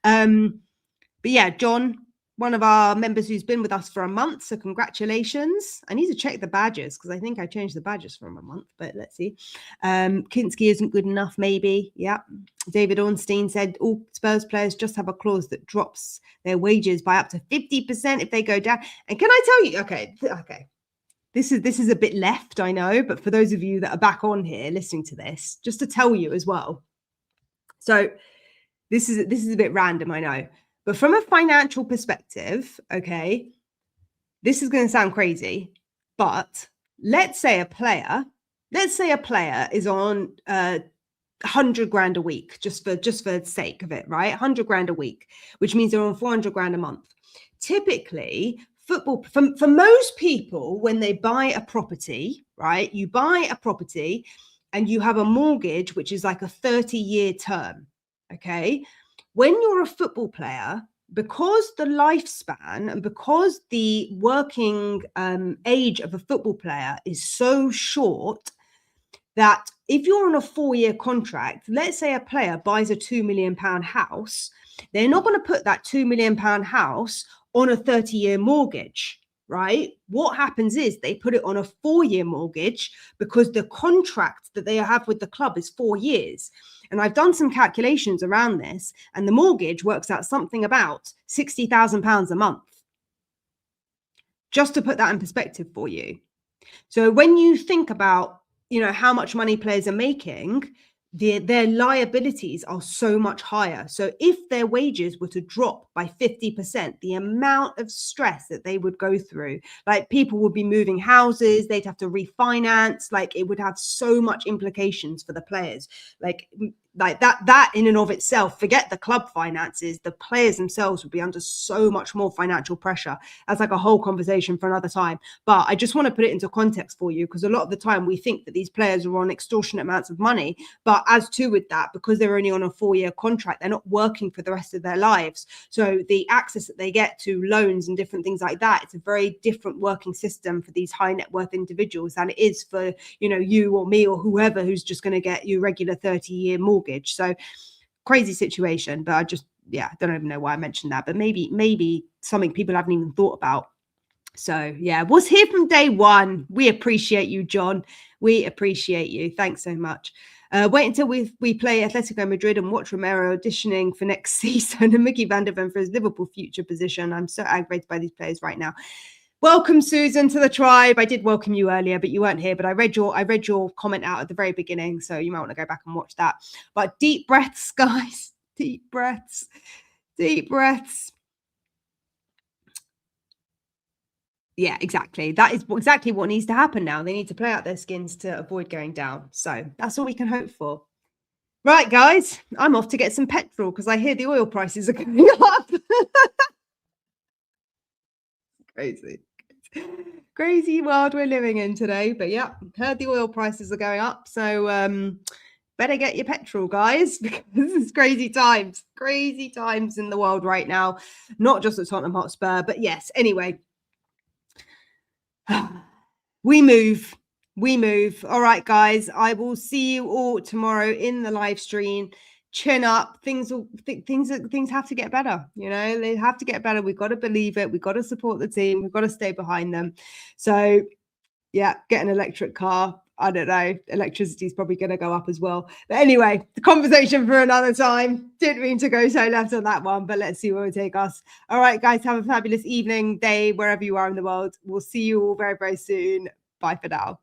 But yeah, John, one of our members who's been with us for a month. So congratulations. I need to check the badges because I think I changed the badges from a month, but let's see. Kinski isn't good enough, maybe. Yeah. David Ornstein said all Spurs players just have a clause that drops their wages by up to 50% if they go down. And can I tell you, okay. This is a bit left, I know, but for those of you that are back on here listening to this, just to tell you as well. So this is a bit random, I know. But from a financial perspective, okay, this is going to sound crazy, but let's say a player is on 100 grand a week, just for the sake of it, right? 100 grand a week, which means they're on 400 grand a month. Typically, football, for most people, when they buy a property, right? You buy a property and you have a mortgage, which is like a 30-year term, okay? When you're a football player, because the lifespan and because the working age of a football player is so short, that if you're on a 4-year contract, let's say a player buys a £2 million house, they're not going to put that £2 million house on a 30-year mortgage, right? What happens is they put it on a 4-year mortgage because the contract that they have with the club is 4 years. And I've done some calculations around this, and the mortgage works out something about £60,000 a month. Just to put that in perspective for you. So when you think about, how much money players are making, their liabilities are so much higher. So if their wages were to drop by 50%, the amount of stress that they would go through, like people would be moving houses, they'd have to refinance, like it would have so much implications for the players. Like that in and of itself, forget the club finances, the players themselves would be under so much more financial pressure. That's like a whole conversation for another time. But I just want to put it into context for you, because a lot of the time we think that these players are on extortionate amounts of money. But as to with that, because they're only on a 4-year contract, they're not working for the rest of their lives. So the access that they get to loans and different things like that, it's a very different working system for these high net worth individuals than it is for, you or me or whoever who's just going to get you regular 30-year mortgage. So crazy situation. But I just, don't even know why I mentioned that, but maybe something people haven't even thought about. So was here from day one. We appreciate you, John. We appreciate you. Thanks so much. Wait until we play Atletico Madrid and watch Romero auditioning for next season and Mickey van der Ven for his Liverpool future position. I'm so aggravated by these players right now. Welcome, Susan, to the tribe. I did welcome you earlier, but you weren't here. But I read your comment out at the very beginning, so you might want to go back and watch that. But deep breaths, guys. Deep breaths. Deep breaths. Yeah, exactly. That is exactly what needs to happen now. They need to play out their skins to avoid going down. So that's all we can hope for. Right, guys, I'm off to get some petrol because I hear the oil prices are going up. Crazy world we're living in today. But yeah, heard the oil prices are going up. So better get your petrol, guys, because it's crazy times in the world right now. Not just at Tottenham Hotspur, but yes, anyway. We move. All right, guys, I will see you all tomorrow in the live stream. Chin up. Things have to get better. They have to get better. We've got to believe it. We've got to support the team. We've got to stay behind them. So get an electric car. I don't know. Electricity is probably going to go up as well. But anyway, the conversation for another time. Didn't mean to go so left on that one, but let's see where it will take us. All right, guys, have a fabulous evening, day, wherever you are in the world. We'll see you all very, very soon. Bye for now.